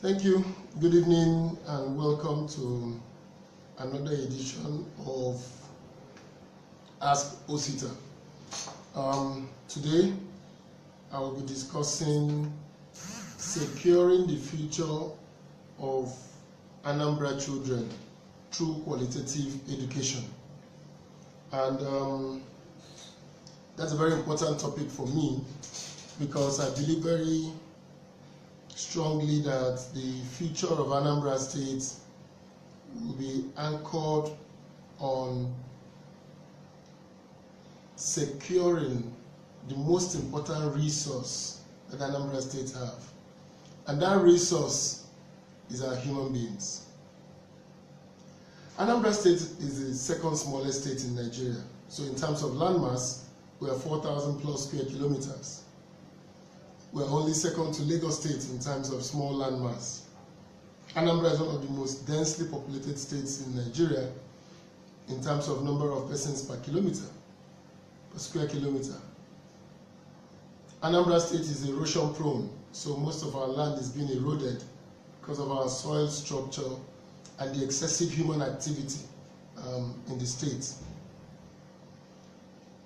Thank you. Good evening and welcome to another edition of Ask Osita. Today I will be discussing securing the future of Anambra children through qualitative education. And that's a very important topic for me because I believe very strongly that the future of Anambra State will be anchored on securing the most important resource that Anambra State have. And that resource is our human beings. Anambra State is the second smallest state in Nigeria. So in terms of landmass, we are 4,000 plus square kilometers. We are only second to Lagos State in terms of small landmass. Anambra is one of the most densely populated states in Nigeria in terms of number of persons per kilometer, per square kilometer. Anambra State is erosion prone, so most of our land is being eroded because of our soil structure and the excessive human activity in the state.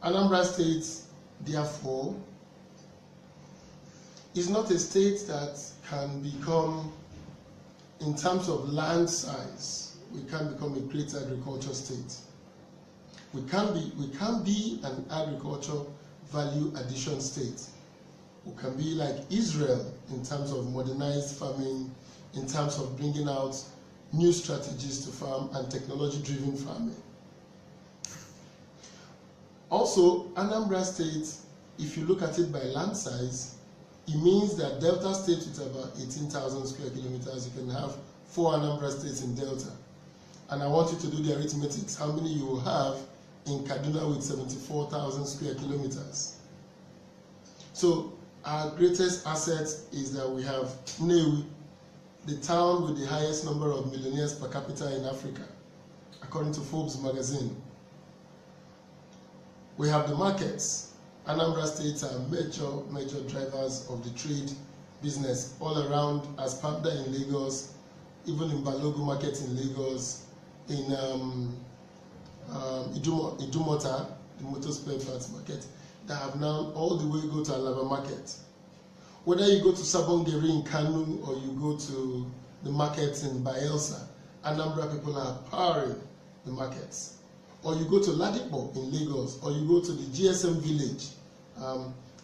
Anambra State, therefore, is not a state that can become, in terms of land size, we can become a great agriculture state. We can be an agriculture value addition state. We can be like Israel in terms of modernized farming, in terms of bringing out new strategies to farm and technology-driven farming. Also, Anambra State, if you look at it by land size, it means that Delta State with about 18,000 square kilometers, you can have 4 Anambra States in Delta. And I want you to do the arithmetic, how many you will have in Kaduna with 74,000 square kilometers. So our greatest asset is that we have Nnewi, the town with the highest number of millionaires per capita in Africa, according to Forbes magazine. We have the markets. Anambra States are major drivers of the trade business all around, as Panda in Lagos, even in Balogu market in Lagos, in Idumota, the motor spare parts market, that have now all the way go to Alaba market. Whether you go to Sabongeri in Kanu or you go to the markets in Bayelsa, Anambra people are powering the markets. Or you go to Ladipo in Lagos, or you go to the GSM village,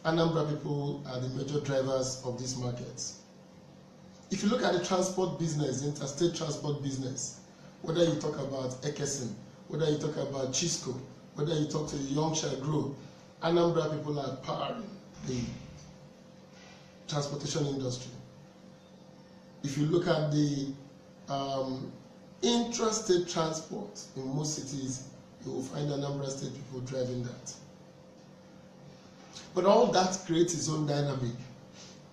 Anambra people are the major drivers of these markets. If you look at the transport business, the interstate transport business, whether you talk about Ekesin, whether you talk about Chisco, whether you talk to the Yorkshire Grove, Anambra people are powering the transportation industry. If you look at the intrastate transport in most cities, you will find Anambra State people driving that. But all that creates its own dynamic.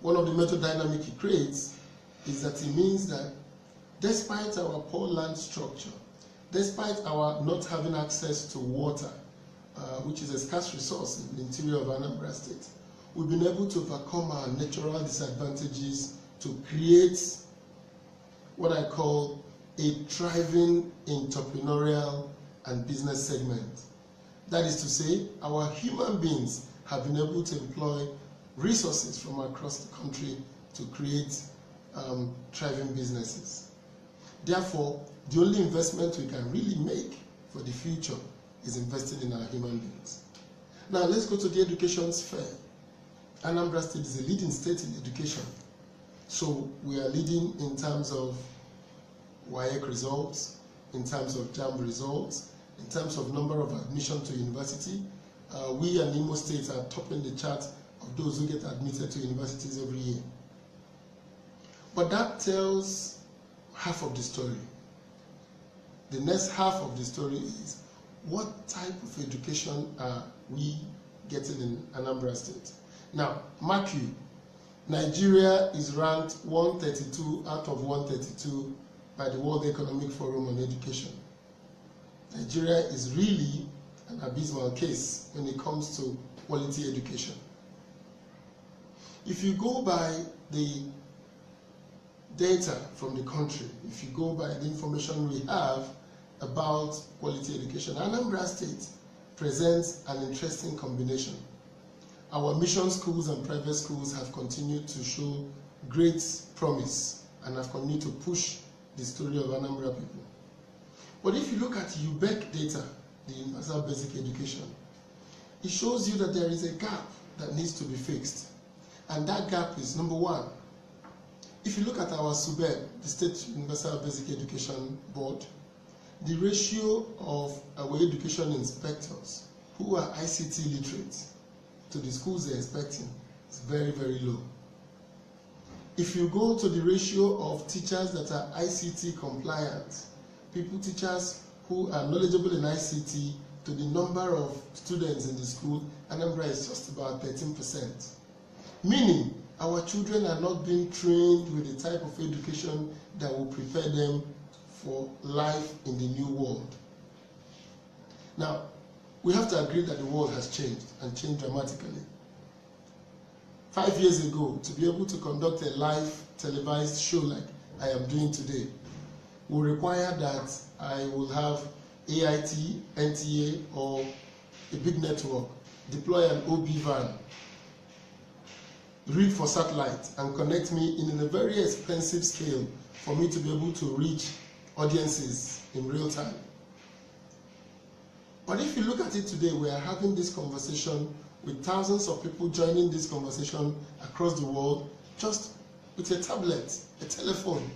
One of the major dynamics it creates is that it means that despite our poor land structure, despite our not having access to water, which is a scarce resource in the interior of Anambra State, we've been able to overcome our natural disadvantages to create what I call a thriving entrepreneurial and business segment. That is to say, our human beings have been able to employ resources from across the country to create thriving businesses. Therefore, the only investment we can really make for the future is investing in our human beings. Now, let's go to the education sphere. Anambra State is a leading state in education. So we are leading in terms of WAEC results, in terms of JAMB results, in terms of number of admission to university. We and Imo State are topping the chart of those who get admitted to universities every year. But that tells half of the story. The next half of the story is, what type of education are we getting in Anambra State? Now, mark you, Nigeria is ranked 132 out of 132 by the World Economic Forum on Education. Nigeria is really an abysmal case when it comes to quality education. If you go by the data from the country, if you go by the information we have about quality education, Anambra State presents an interesting combination. Our mission schools and private schools have continued to show great promise and have continued to push the story of Anambra people. But if you look at UBEC data, the Universal Basic Education, it shows you that there is a gap that needs to be fixed. And that gap is, number one, if you look at our SUBEB, the State Universal Basic Education Board, the ratio of our education inspectors who are ICT literate to the schools they're inspecting is very, very low. If you go to the ratio of teachers that are ICT compliant, teachers who are knowledgeable in ICT, to the number of students in the school, Anambra is just about 13%. Meaning, our children are not being trained with the type of education that will prepare them for life in the new world. Now, we have to agree that the world has changed and changed dramatically. 5 years ago, to be able to conduct a live televised show like I am doing today will require that I will have AIT, NTA, or a big network, deploy an OB van, read for satellite, and connect me in a very expensive scale for me to be able to reach audiences in real time. But if you look at it today, we are having this conversation with thousands of people joining this conversation across the world just with a tablet, a telephone.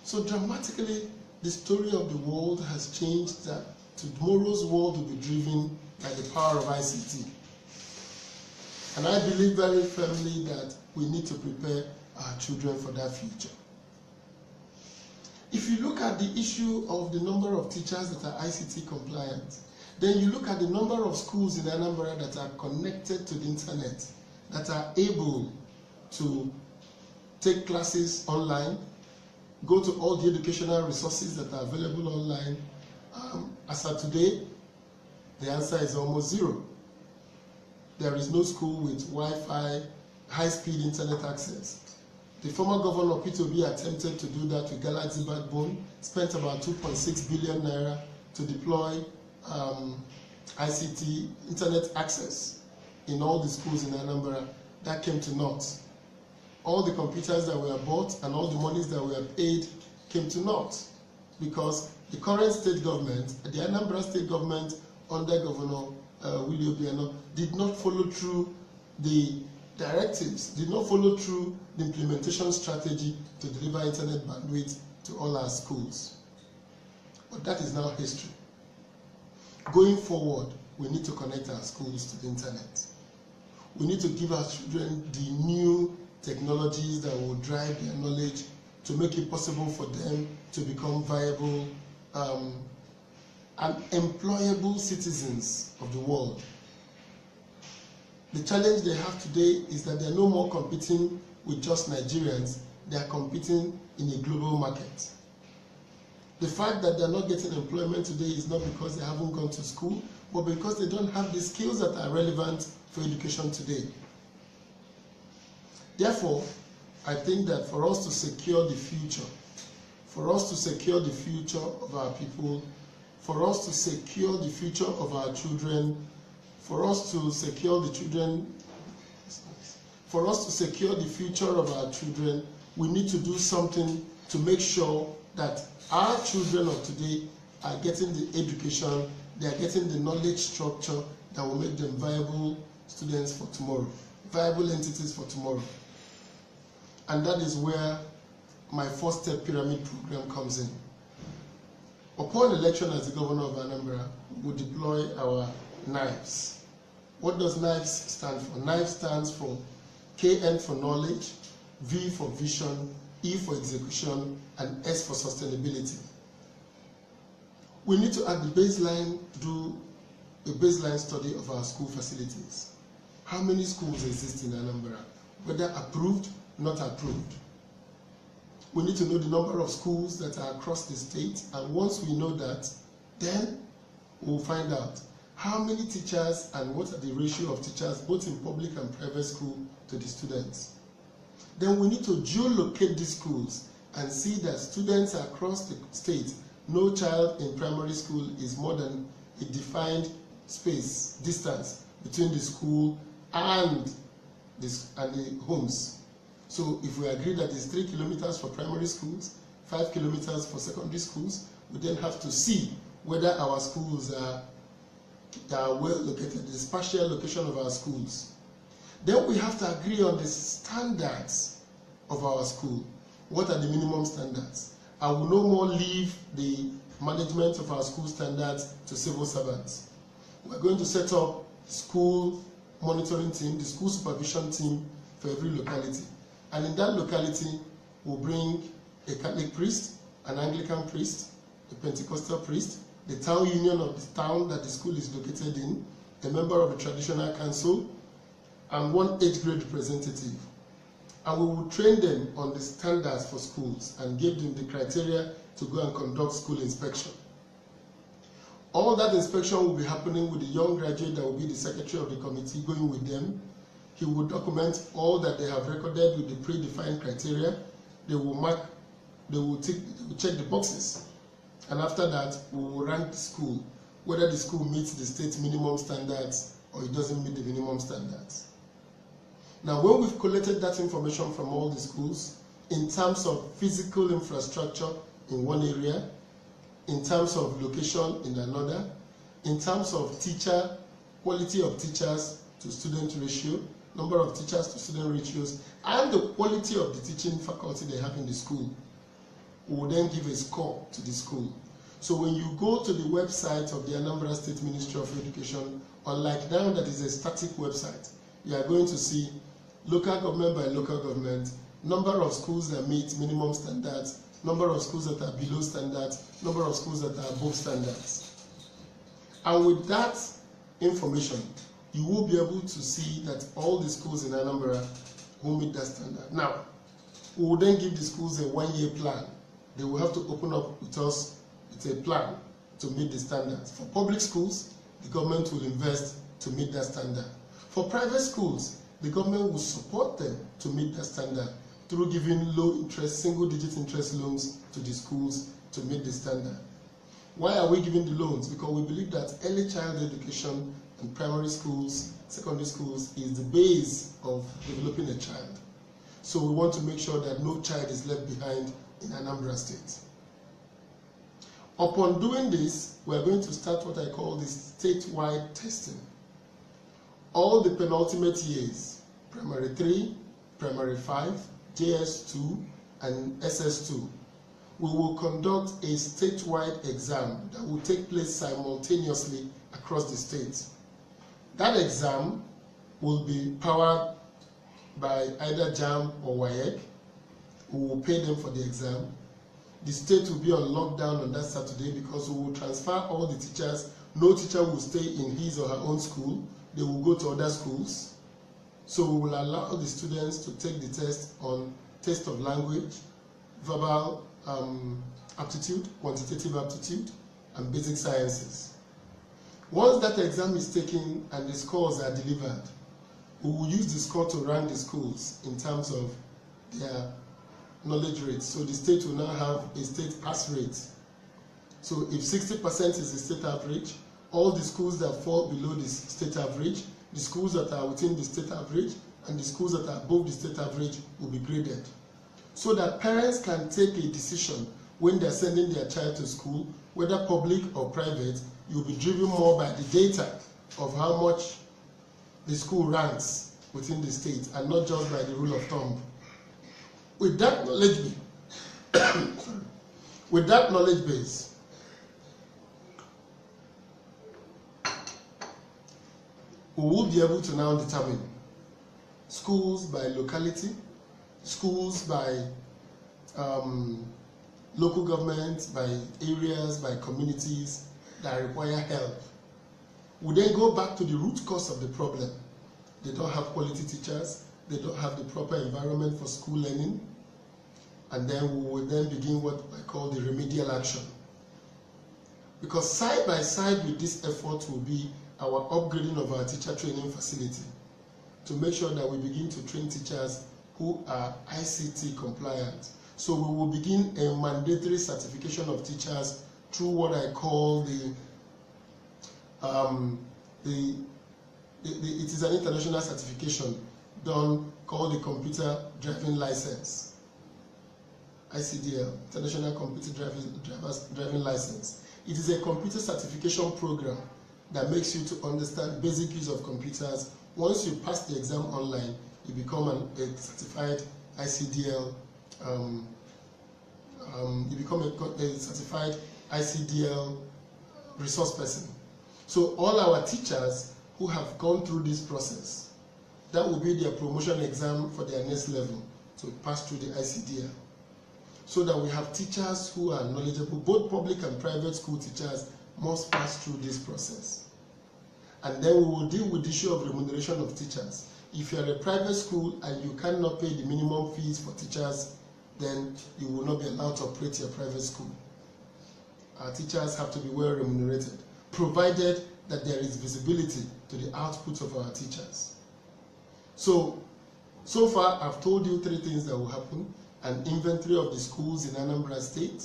So dramatically, the story of the world has changed, that tomorrow's world will be driven by the power of ICT. And I believe very firmly that we need to prepare our children for that future. If you look at the issue of the number of teachers that are ICT compliant, then you look at the number of schools in Anambra that are connected to the internet, that are able to take classes online, go to all the educational resources that are available online. As of today, the answer is almost zero. There is no school with Wi-Fi, high-speed internet access. The former governor of P2B attempted to do that with Galaxy Backbone, spent about 2.6 billion naira to deploy ICT internet access in all the schools in Anambra. That came to naught. All the computers that were bought and all the monies that were paid came to naught, because the current state government, the Anambra state government under Governor Willie Obiano, did not follow through the directives, did not follow through the implementation strategy to deliver internet bandwidth to all our schools. But that is now history. Going forward, we need to connect our schools to the internet. We need to give our children the new technologies that will drive their knowledge to make it possible for them to become viable and employable citizens of the world. The challenge they have today is that they're no more competing with just Nigerians, they are competing in a global market. The fact that they're not getting employment today is not because they haven't gone to school, but because they don't have the skills that are relevant for education today. Therefore, I think that for us to secure the future, for us to secure the future of our people, for us to secure the future of our children, for us to secure the children, for us to secure the future of our children, we need to do something to make sure that our children of today are getting the education, they are getting the knowledge structure that will make them viable students for tomorrow, viable entities for tomorrow. And that is where my four-step pyramid program comes in. Upon election as the governor of Anambra, we will deploy our KNIVES. What does KNIVES stand for? KNIVES stands for KN for knowledge, V for vision, E for execution, and S for sustainability. We need to, at the baseline, do a baseline study of our school facilities. How many schools exist in Anambra? Whether approved, not approved. We need to know the number of schools that are across the state, and once we know that, then we'll find out how many teachers and what are the ratio of teachers both in public and private school to the students. Then we need to geolocate these schools and see that students across the state, no child in primary school is more than a defined space, distance between the school and the homes. So if we agree that it's 3 kilometers for primary schools, 5 kilometers for secondary schools, we then have to see whether our schools are well located, the spatial location of our schools. Then we have to agree on the standards of our school. What are the minimum standards? I will no more leave the management of our school standards to civil servants. We're going to set up school monitoring team, the school supervision team for every locality. And in that locality, we'll bring a Catholic priest, an Anglican priest, a Pentecostal priest, the town union of the town that the school is located in, a member of the traditional council, and one 8th grade representative. And we will train them on the standards for schools and give them the criteria to go and conduct school inspection. All that inspection will be happening with the young graduate that will be the secretary of the committee going with them. He will document all that they have recorded with the predefined criteria. They will check the boxes. And after that, we will rank the school, whether the school meets the state minimum standards or it doesn't meet the minimum standards. Now, when we've collected that information from all the schools, in terms of physical infrastructure in one area, in terms of location in another, in terms of teacher, quality of teachers to student ratio, number of teachers to student ratios, and the quality of the teaching faculty they have in the school, we will then give a score to the school. So when you go to the website of the Anambra State Ministry of Education, unlike now that is a static website, you are going to see local government by local government, number of schools that meet minimum standards, number of schools that are below standards, number of schools that are above standards. And with that information, you will be able to see that all the schools in Anambra will meet that standard. Now, we will then give the schools a 1-year plan. They will have to open up with us with a plan to meet the standards. For public schools, the government will invest to meet that standard. For private schools, the government will support them to meet that standard through giving low interest, single-digit interest loans to the schools to meet the standard. Why are we giving the loans? Because we believe that early child education in primary schools, secondary schools is the base of developing a child. So we want to make sure that no child is left behind in Anambra State. Upon doing this, we are going to start what I call the statewide testing. All the penultimate years, primary 3, primary 5, JS2, and SS2, we will conduct a statewide exam that will take place simultaneously across the state. That exam will be powered by either JAMB or WAEC. We will pay them for the exam. The state will be on lockdown on that Saturday because we will transfer all the teachers. No teacher will stay in his or her own school. They will go to other schools. So we will allow the students to take the test on test of language, verbal aptitude, quantitative aptitude, and basic sciences. Once that exam is taken and the scores are delivered, we will use the score to rank the schools in terms of their knowledge rate. So the state will now have a state pass rate. So if 60% is the state average, all the schools that fall below the state average, the schools that are within the state average, and the schools that are above the state average will be graded. So that parents can take a decision when they're sending their child to school, whether public or private. You'll be driven more by the data of how much the school ranks within the state and not just by the rule of thumb. With that knowledge base, with that knowledge base, we will be able to now determine schools by locality, schools by local governments, by areas, by communities that require help. We then go back to the root cause of the problem. They don't have quality teachers, they don't have the proper environment for school learning, and then we will then begin what I call the remedial action. Because side by side with this effort will be our upgrading of our teacher training facility to make sure that we begin to train teachers who are ICT compliant. So we will begin a mandatory certification of teachers through what I call it is an international certification done called the Computer Driving License, ICDL, International Computer Driving License. It is a computer certification program that makes you to understand basic use of computers. Once you pass the exam online, you become a certified ICDL. You become a certified ICDL resource person. So all our teachers who have gone through this process, that will be their promotion exam for their next level to pass through the ICDL. So that we have teachers who are knowledgeable, both public and private school teachers must pass through this process. And then we will deal with the issue of remuneration of teachers. If you are a private school and you cannot pay the minimum fees for teachers, then you will not be allowed to operate your private school. Our teachers have to be well remunerated, provided that there is visibility to the output of our teachers. So far I've told you 3 things that will happen: an inventory of the schools in Anambra State,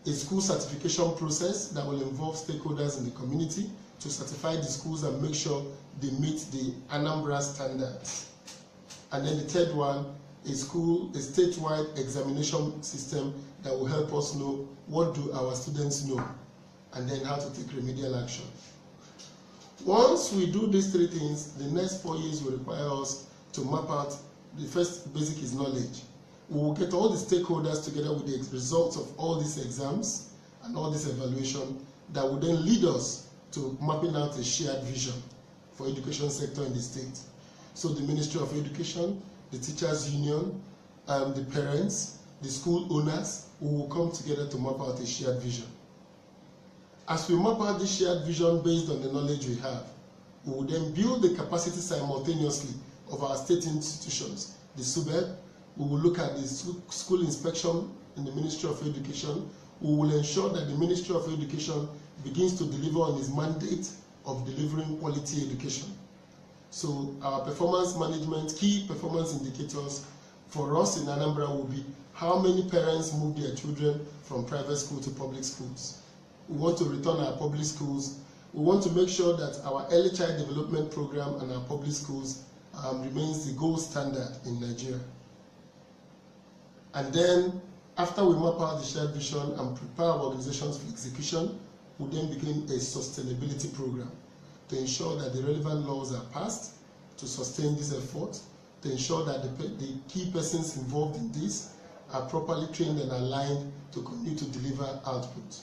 a school certification process that will involve stakeholders in the community to certify the schools and make sure they meet the Anambra standards. And then the third one, a statewide examination system that will help us know what do our students know and then how to take remedial action. Once we do these 3 things, the next 4 years will require us to map out. The first basic is knowledge. We will get all the stakeholders together with the results of all these exams and all this evaluation that will then lead us to mapping out a shared vision for education sector in the state. So the Ministry of Education, the Teachers Union, the parents, the school owners, we will come together to map out a shared vision. As we map out this shared vision based on the knowledge we have, we will then build the capacity simultaneously of our state institutions, the SUBED. We will look at the school inspection in the Ministry of Education. We will ensure that the Ministry of Education begins to deliver on its mandate of delivering quality education. So our performance management, key performance indicators for us in Anambra will be how many parents move their children from private school to public schools. We want to return our public schools. We want to make sure that our early child development program and our public schools remains the gold standard in Nigeria. And then, after we map out the shared vision and prepare our organizations for execution, we then begin a sustainability program to ensure that the relevant laws are passed to sustain this effort, to ensure that the key persons involved in this are properly trained and aligned to continue to deliver output.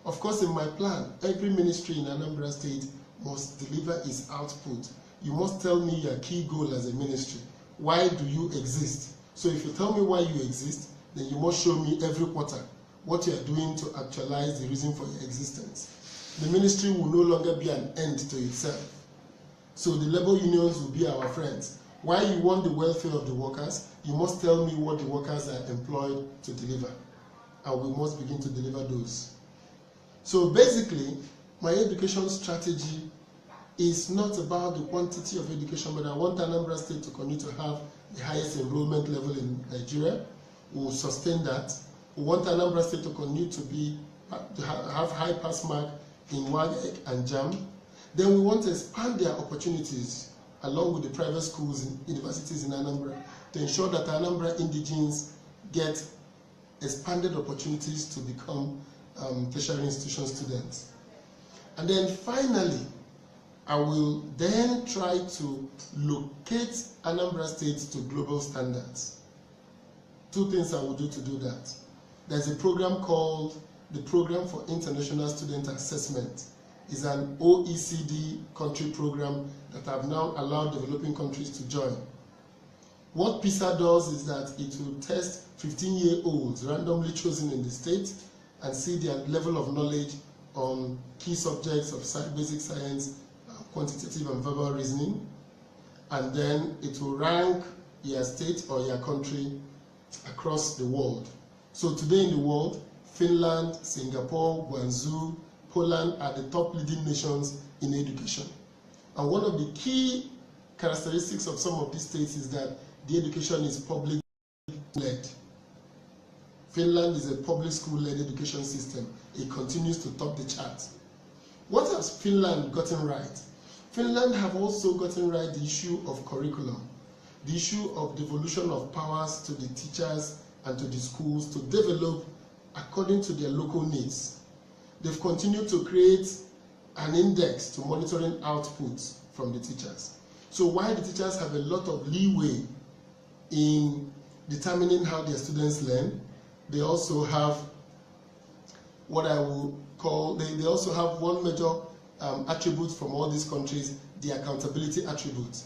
Of course, in my plan, every ministry in Anambra State must deliver its output. You must tell me your key goal as a ministry. Why do you exist? So if you tell me why you exist, then you must show me every quarter what you are doing to actualize the reason for your existence. The ministry will no longer be an end to itself. So the labor unions will be our friends. Why you want the welfare of the workers, you must tell me what the workers are employed to deliver. And we must begin to deliver those. So basically, my education strategy is not about the quantity of education, but I want Anambra State to continue to have the highest enrollment level in Nigeria. We will sustain that. We want Anambra State to continue to have high pass mark in WAEC and JAMB. Then we want to expand their opportunities along with the private schools and universities in Anambra to ensure that Anambra indigenes get expanded opportunities to become tertiary institution students. And then finally, I will then try to locate Anambra State to global standards. 2 things I will do to do that. There's a program called the Program for International Student Assessment. It's an OECD country program that have now allowed developing countries to join. What PISA does is that it will test 15-year-olds randomly chosen in the state and see their level of knowledge on key subjects of basic science, quantitative and verbal reasoning, and then it will rank your state or your country across the world. So today in the world, Finland, Singapore, Guangzhou, Poland are the top leading nations in education. And one of the key characteristics of some of these states is that the education is public-led. Finland is a public school-led education system. It continues to top the chart. What has Finland gotten right? Finland have also gotten right the issue of curriculum, the issue of devolution of powers to the teachers and to the schools to develop according to their local needs. They've continued to create an index to monitoring outputs from the teachers. So while the teachers have a lot of leeway in determining how their students learn, they also have what I will call, they also have one major attribute from all these countries, the accountability attribute.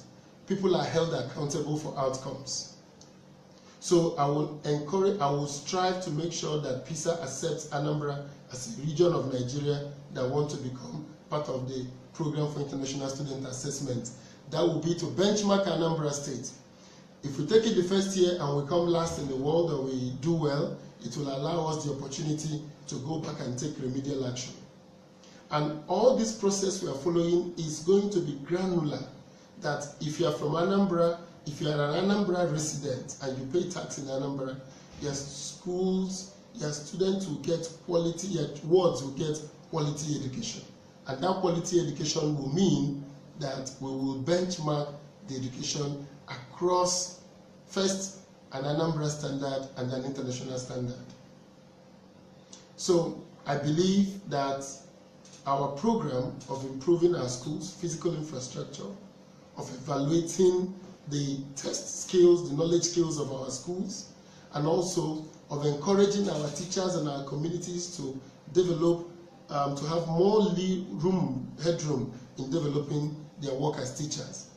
People are held accountable for outcomes. So I will strive to make sure that PISA accepts Anambra as a region of Nigeria that want to become part of the Program for International Student Assessment. That will be to benchmark Anambra State. If we take it the first year and we come last in the world and we do well, it will allow us the opportunity to go back and take remedial action. And all this process we are following is going to be granular, that if you are from Anambra, if you are an Anambra resident and you pay tax in Anambra, your schools, your students will get quality, your wards will get quality education. And that quality education will mean that we will benchmark the education across first an Anambra standard and an international standard. So I believe that our program of improving our schools' physical infrastructure, of evaluating the test skills, the knowledge skills of our schools, and also of encouraging our teachers and our communities to develop, to have more headroom in developing their work as teachers.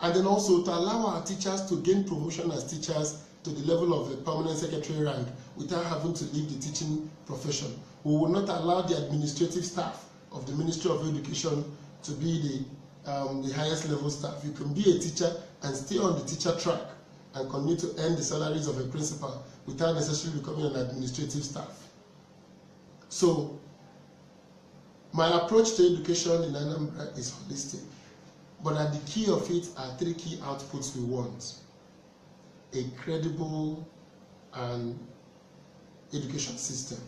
And then also to allow our teachers to gain promotion as teachers to the level of a permanent secretary rank without having to leave the teaching profession. We will not allow the administrative staff of the Ministry of Education to be the highest level staff. You can be a teacher and stay on the teacher track and continue to earn the salaries of a principal without necessarily becoming an administrative staff. So my approach to education in Anambra is holistic, but at the key of it are three key outputs we want: a credible and education system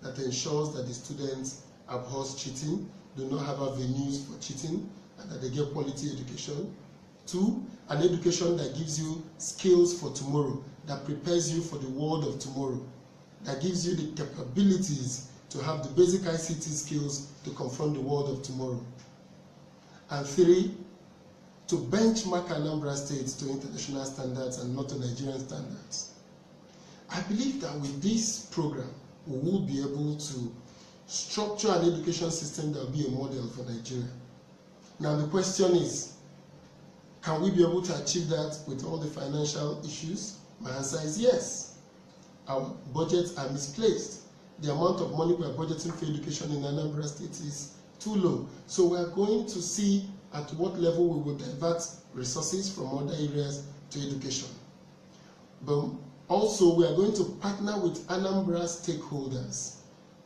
that ensures that the students abhors cheating, do not have avenues for cheating, and that they get quality education. 2, an education that gives you skills for tomorrow, that prepares you for the world of tomorrow, that gives you the capabilities to have the basic ICT skills to confront the world of tomorrow. And 3, to benchmark Anambra State to international standards and not to Nigerian standards. I believe that with this program, we will be able to structure an education system that will be a model for Nigeria. Now the question is, can we be able to achieve that with all the financial issues? My answer is yes. Our budgets are misplaced. The amount of money we are budgeting for education in Anambra State is too low. So we are going to see at what level we will divert resources from other areas to education. But also we are going to partner with Anambra stakeholders,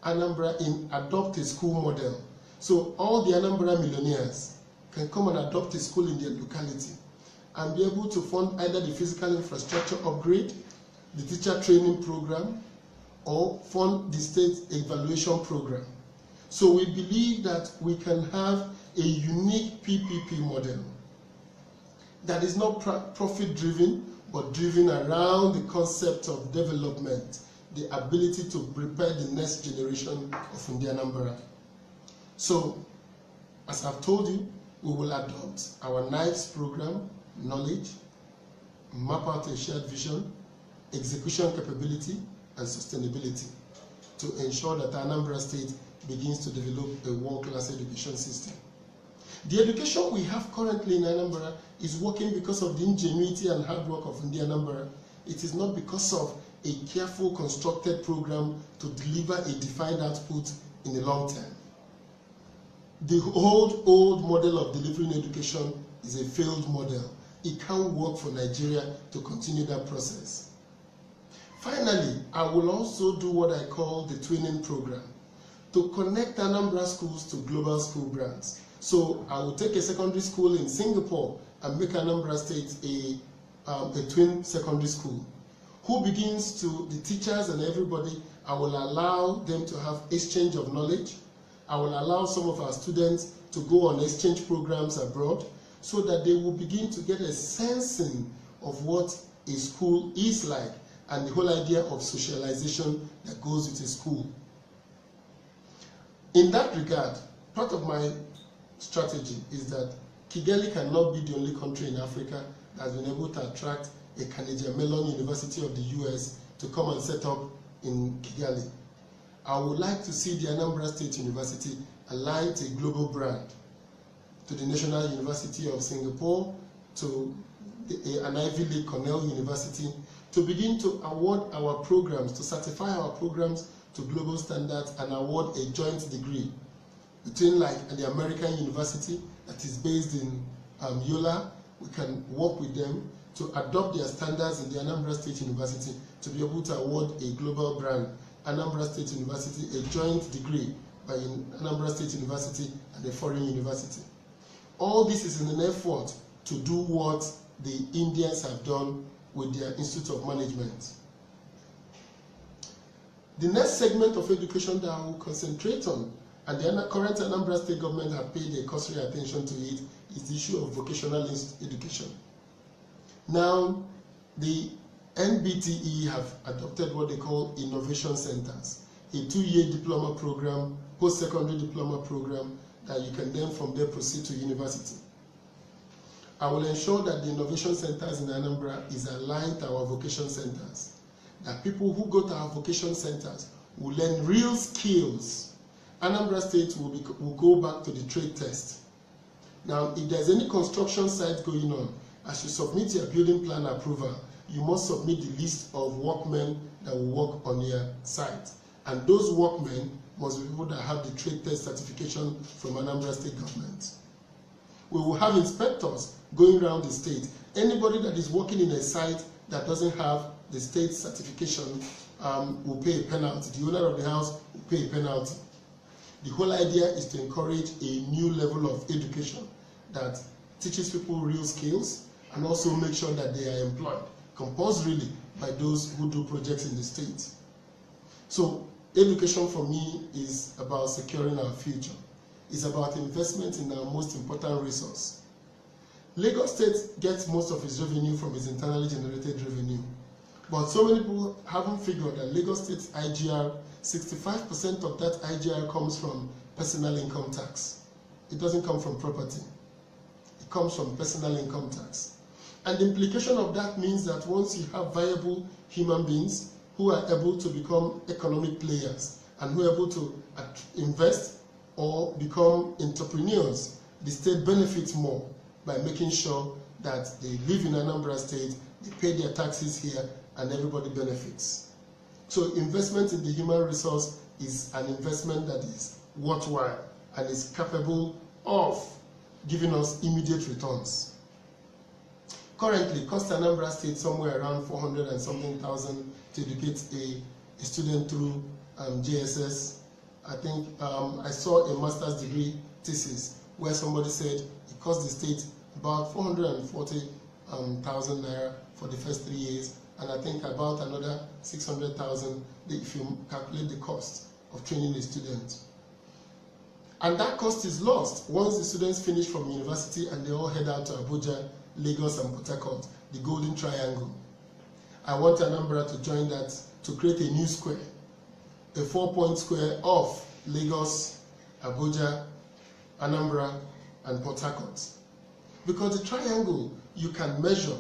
Anambra in adopt a school model. So all the Anambra millionaires can come and adopt a school in their locality and be able to fund either the physical infrastructure upgrade, the teacher training program, or fund the state evaluation program. So we believe that we can have a unique PPP model that is not profit-driven, but driven around the concept of development, the ability to prepare the next generation of Indian Anambra. So, as I've told you, we will adopt our KNIVES program, knowledge, map out a shared vision, execution capability, and sustainability to ensure that Anambra State begins to develop a world-class education system. The education we have currently in Anambra is working because of the ingenuity and hard work of Indian Anambra. It is not because of a careful constructed program to deliver a defined output in the long term. The old model of delivering education is a failed model. It can't work for Nigeria to continue that process. Finally, I will also do what I call the twinning program to connect Anambra schools to global school brands. So I will take a secondary school in Singapore and make Anambra State a a twin secondary school. Who begins to, the teachers and everybody, I will allow them to have exchange of knowledge. I will allow some of our students to go on exchange programs abroad so that they will begin to get a sensing of what a school is like and the whole idea of socialization that goes with a school. In that regard, part of my strategy is that Kigali cannot be the only country in Africa that has been able to attract a Carnegie Mellon University of the US to come and set up in Kigali. I would like to see the Anambra State University aligned to a global brand, to the National University of Singapore, to an Ivy League Cornell University, to begin to award our programs, to certify our programs to global standards and award a joint degree between like the American University that is based in Yola. We can work with them to adopt their standards in the Anambra State University to be able to award a global brand, Anambra State University, a joint degree by Anambra State University and a foreign university. All this is in an effort to do what the Indians have done with their Institute of Management. The next segment of education that I will concentrate on, and the current Anambra State government have paid a cursory attention to it, is the issue of vocational education. Now, the NBTE have adopted what they call innovation centers, a 2-year diploma program, post-secondary diploma program that you can then from there proceed to university. I will ensure that the innovation centers in Anambra is aligned to our vocation centers, that people who go to our vocation centers will learn real skills. Anambra State will go back to the trade test. Now, if there's any construction site going on, as you submit your building plan approval, you must submit the list of workmen that will work on your site. And those workmen must be people that have the trade test certification from Anambra State government. We will have inspectors going around the state. Anybody that is working in a site that doesn't have the state certification will pay a penalty. The owner of the house will pay a penalty. The whole idea is to encourage a new level of education that teaches people real skills and also make sure that they are employed compulsorily by those who do projects in the state. So education for me is about securing our future. It's about investment in our most important resource. Lagos State gets most of its revenue from its internally generated revenue. But so many people haven't figured that Lagos State's IGR, 65% of that IGR comes from personal income tax. It doesn't come from property. It comes from personal income tax. And the implication of that means that once you have viable human beings who are able to become economic players and who are able to invest or become entrepreneurs, the state benefits more by making sure that they live in Anambra State, they pay their taxes here, and everybody benefits. So investment in the human resource is an investment that is worthwhile and is capable of giving us immediate returns. Currently, cost Anambra State somewhere around 400 and something thousand to educate a student through JSS. I think I saw a master's degree thesis where somebody said it cost the state about 440,000 naira for the first 3 years, and I think about another 600,000 if you calculate the cost of training a student. And that cost is lost once the students finish from university and they all head out to Abuja, Lagos, and Port Harcourt, the Golden Triangle. I want Anambra to join that to create a new square, a 4-point square of Lagos, Abuja, Anambra, and Port Harcourt. Because the triangle you can measure.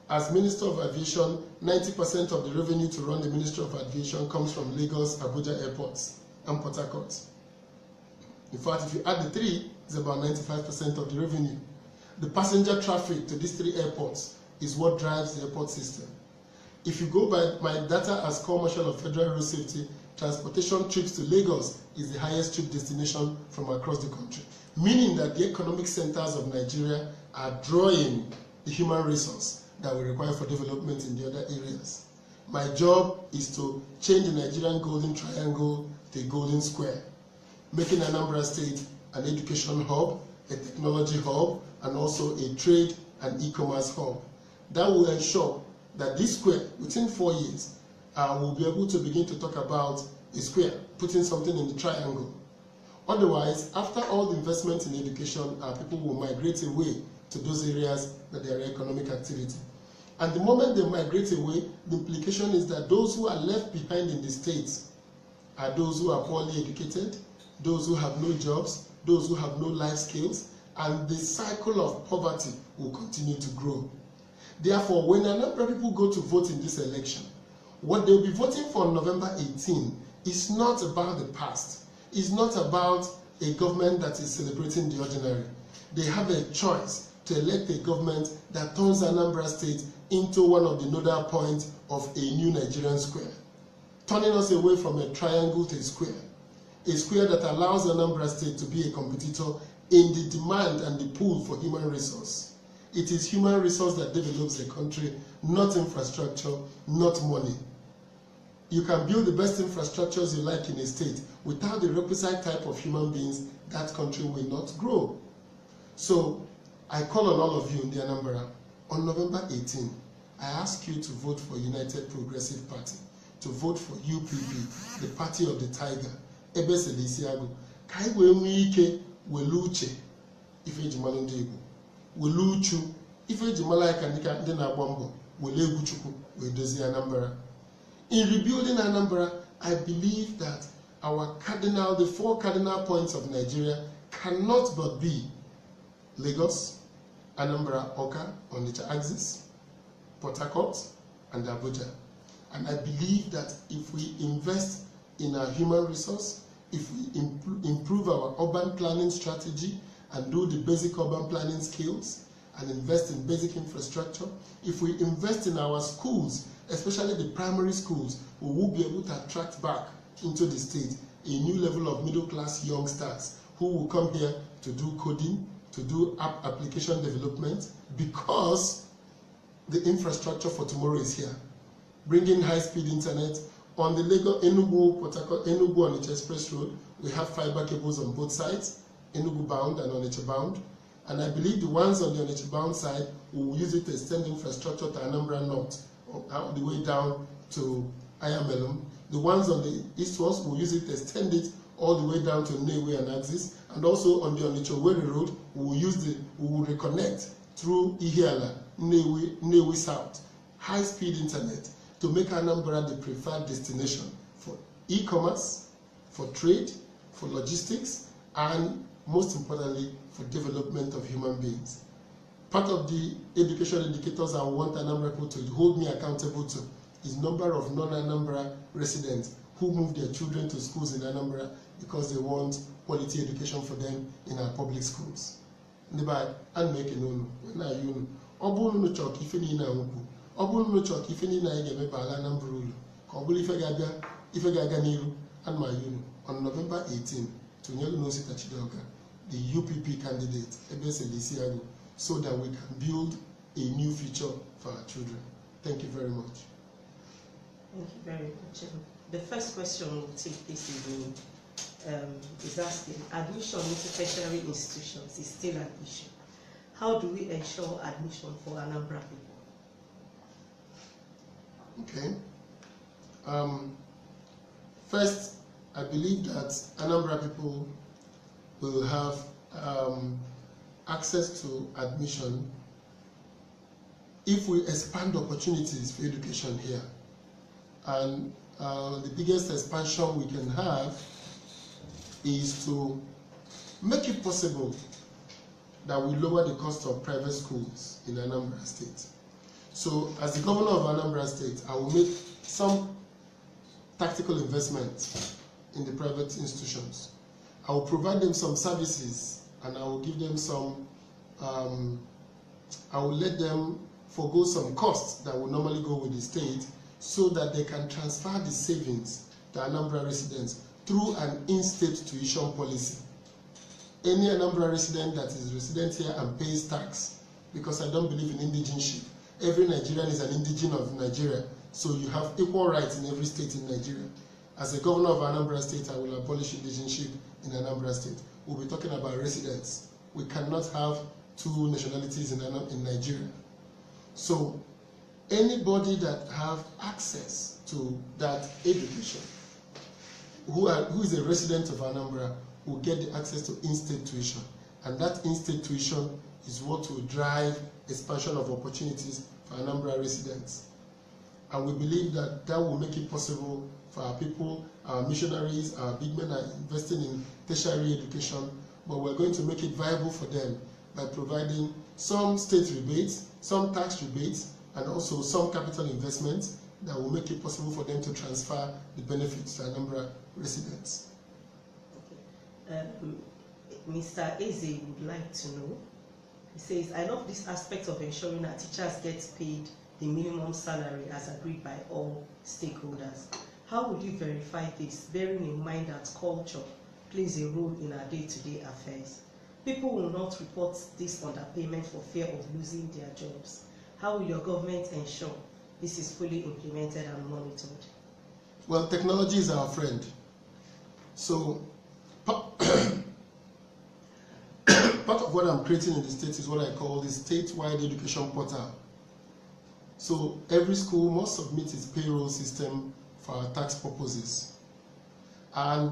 As Minister of Aviation, 90% of the revenue to run the Ministry of Aviation comes from Lagos, Abuja airports, and Port Harcourt. In fact, if you add the three, it's about 95% of the revenue. The passenger traffic to these 3 airports is what drives the airport system. If you go by my data as Corps Marshal of Federal Road Safety, transportation trips to Lagos is the highest trip destination from across the country, meaning that the economic centers of Nigeria are drawing the human resource that we require for development in the other areas. My job is to change the Nigerian Golden Triangle to a Golden Square, making Anambra State an education hub, a technology hub, and also a trade and e-commerce hub. that will ensure that this square, within 4 years, we'll be able to begin to talk about a square, putting something in the triangle. Otherwise, after all the investment in education, people will migrate away to those areas that there are economic activity. And the moment they migrate away, the implication is that those who are left behind in the states are those who are poorly educated, those who have no jobs, those who have no life skills, and the cycle of poverty will continue to grow. Therefore, when a number of people go to vote in this election, what they'll be voting for on November 18 is not about the past. It's not about a government that is celebrating the ordinary. They have a choice to elect a government that turns Anambra State into one of the nodal points of a new Nigerian square, turning us away from a triangle to a square that allows Anambra State to be a competitor in the demand and the pool for human resource. It is human resource that develops a country, not infrastructure, not money. You can build the best infrastructures you like in a state. Without the requisite type of human beings, that country will not grow. So I call on all of you in the Anambra, on November 18, I ask you to vote for United Progressive Party, to vote for UPP, the party of the tiger. Ebe Selisiago, Kaiwe Mwike, Weluche, Ife Jimalo Ndego, Weluchu, Ife Jimala Kanika, Dena Bombo, Welegu Chuku, Wedozi Anambra. In rebuilding Anambra, I believe that the 4 cardinal points of Nigeria cannot but be Lagos, Anambra, Oka, Onitsha axis, Port Harcourt, and Abuja. And I believe that if we invest in our human resource, if we improve our urban planning strategy and do the basic urban planning skills and invest in basic infrastructure, if we invest in our schools, especially the primary schools, we will be able to attract back into the state a new level of middle-class youngsters who will come here to do coding, to do app application development, because the infrastructure for tomorrow is here. Bringing high-speed internet on the Lagos, Enugu, Port Harcourt, Enugu Onitsha Express Road. We have fiber cables on both sides, Enugu bound and Onitsha bound. And I believe the ones on the Onitsha bound side will use it to extend infrastructure to Anambra North, all the way down to Ayamelum. The ones on the eastwards will use it to extend it all the way down to Nnewi and Axis. And also on the Onitsha Owerri Road, we will reconnect through Ihiala, Nnewi South, high-speed internet, to make Anambra the preferred destination for e-commerce, for trade, for logistics, and most importantly, for development of human beings. Part of the education indicators I want Anambra people to hold me accountable to is number of non-Anambra residents who move their children to schools in Anambra because they want quality education for them in our public schools. Neba and make a no na you obu no chok ife ni na nku obu no chok ife ni na ye me ba ala Anambra ulu ka obulu ife ga aga niru and my you on November 18 to Nyelu Nosita Chidoka, the UPP candidate Ebe Selisiago, so that we can build a new future for our children. Thank you very much. Thank you very much. The first question we'll take this evening is asking, admission into tertiary institutions is still an issue. How do we ensure admission for Anambra people? Okay. First, I believe that Anambra people will have access to admission if we expand opportunities for education here. And the biggest expansion we can have is to make it possible that we lower the cost of private schools in Anambra State. So as the governor of Anambra State, I will make some tactical investments in the private institutions. I will provide them some services and I will give them some, I will let them forgo some costs that would normally go with the state so that they can transfer the savings to Anambra residents through an in-state tuition policy. Any Anambra resident that is resident here and pays tax, because I don't believe in indigenship. Every Nigerian is an indigene of Nigeria, so you have equal rights in every state in Nigeria. As a governor of Anambra State, I will abolish indigenship in Anambra State. We'll be talking about residents. We cannot have two nationalities in Nigeria. So anybody that have access to that education, who is a resident of Anambra, will get the access to in-state tuition. And that in-state tuition is what will drive expansion of opportunities for Anambra residents. And we believe that that will make it possible for our people, our missionaries, our big men are investing in tertiary education, but we're going to make it viable for them by providing some state rebates, some tax rebates, and also some capital investments that will make it possible for them to transfer the benefits to Anambra residents. Okay. Mr. Eze would like to know, he says, I love this aspect of ensuring that teachers get paid the minimum salary as agreed by all stakeholders. How would you verify this, bearing in mind that culture plays a role in our day-to-day affairs? People will not report this underpayment for fear of losing their jobs. How will your government ensure this is fully implemented and monitored? Well, technology is our friend. So part of what I'm creating in the state is what I call the statewide education portal. So every school must submit its payroll system for our tax purposes. And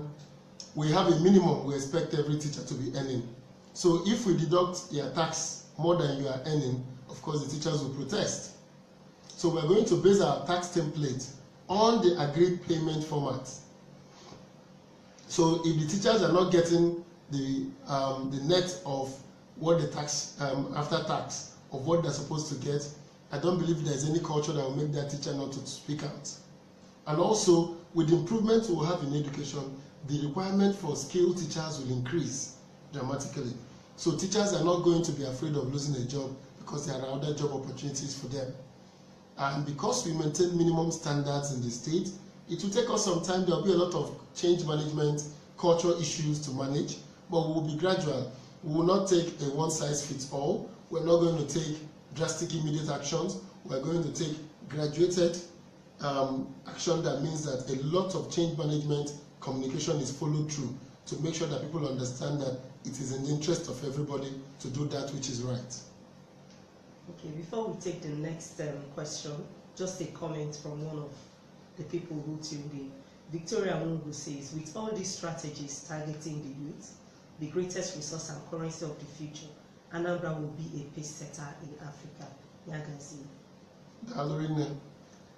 we have a minimum we expect every teacher to be earning. So if we deduct your tax more than you are earning, of course the teachers will protest. So we're going to base our tax template on the agreed payment format. So if the teachers are not getting the net of what the tax, after tax, of what they're supposed to get, I don't believe there's any culture that will make that teacher not to speak out. And also, with the improvements we'll have in education, the requirement for skilled teachers will increase dramatically. So teachers are not going to be afraid of losing a job because there are other job opportunities for them. And because we maintain minimum standards in the state, it will take us some time. There will be a lot of change management, cultural issues to manage, but we will be gradual. We will not take a one-size-fits-all. We're not going to take drastic immediate actions. We're going to take graduated action that means that a lot of change management communication is followed through to make sure that people understand that it is in the interest of everybody to do that which is right. Okay, before we take the next question, just a comment from one of the people who tuned in. Victoria Mungu says, with all these strategies targeting the youth, the greatest resource and currency of the future, Anambra will be a pace setter in Africa. Nyagazi. Dalorine,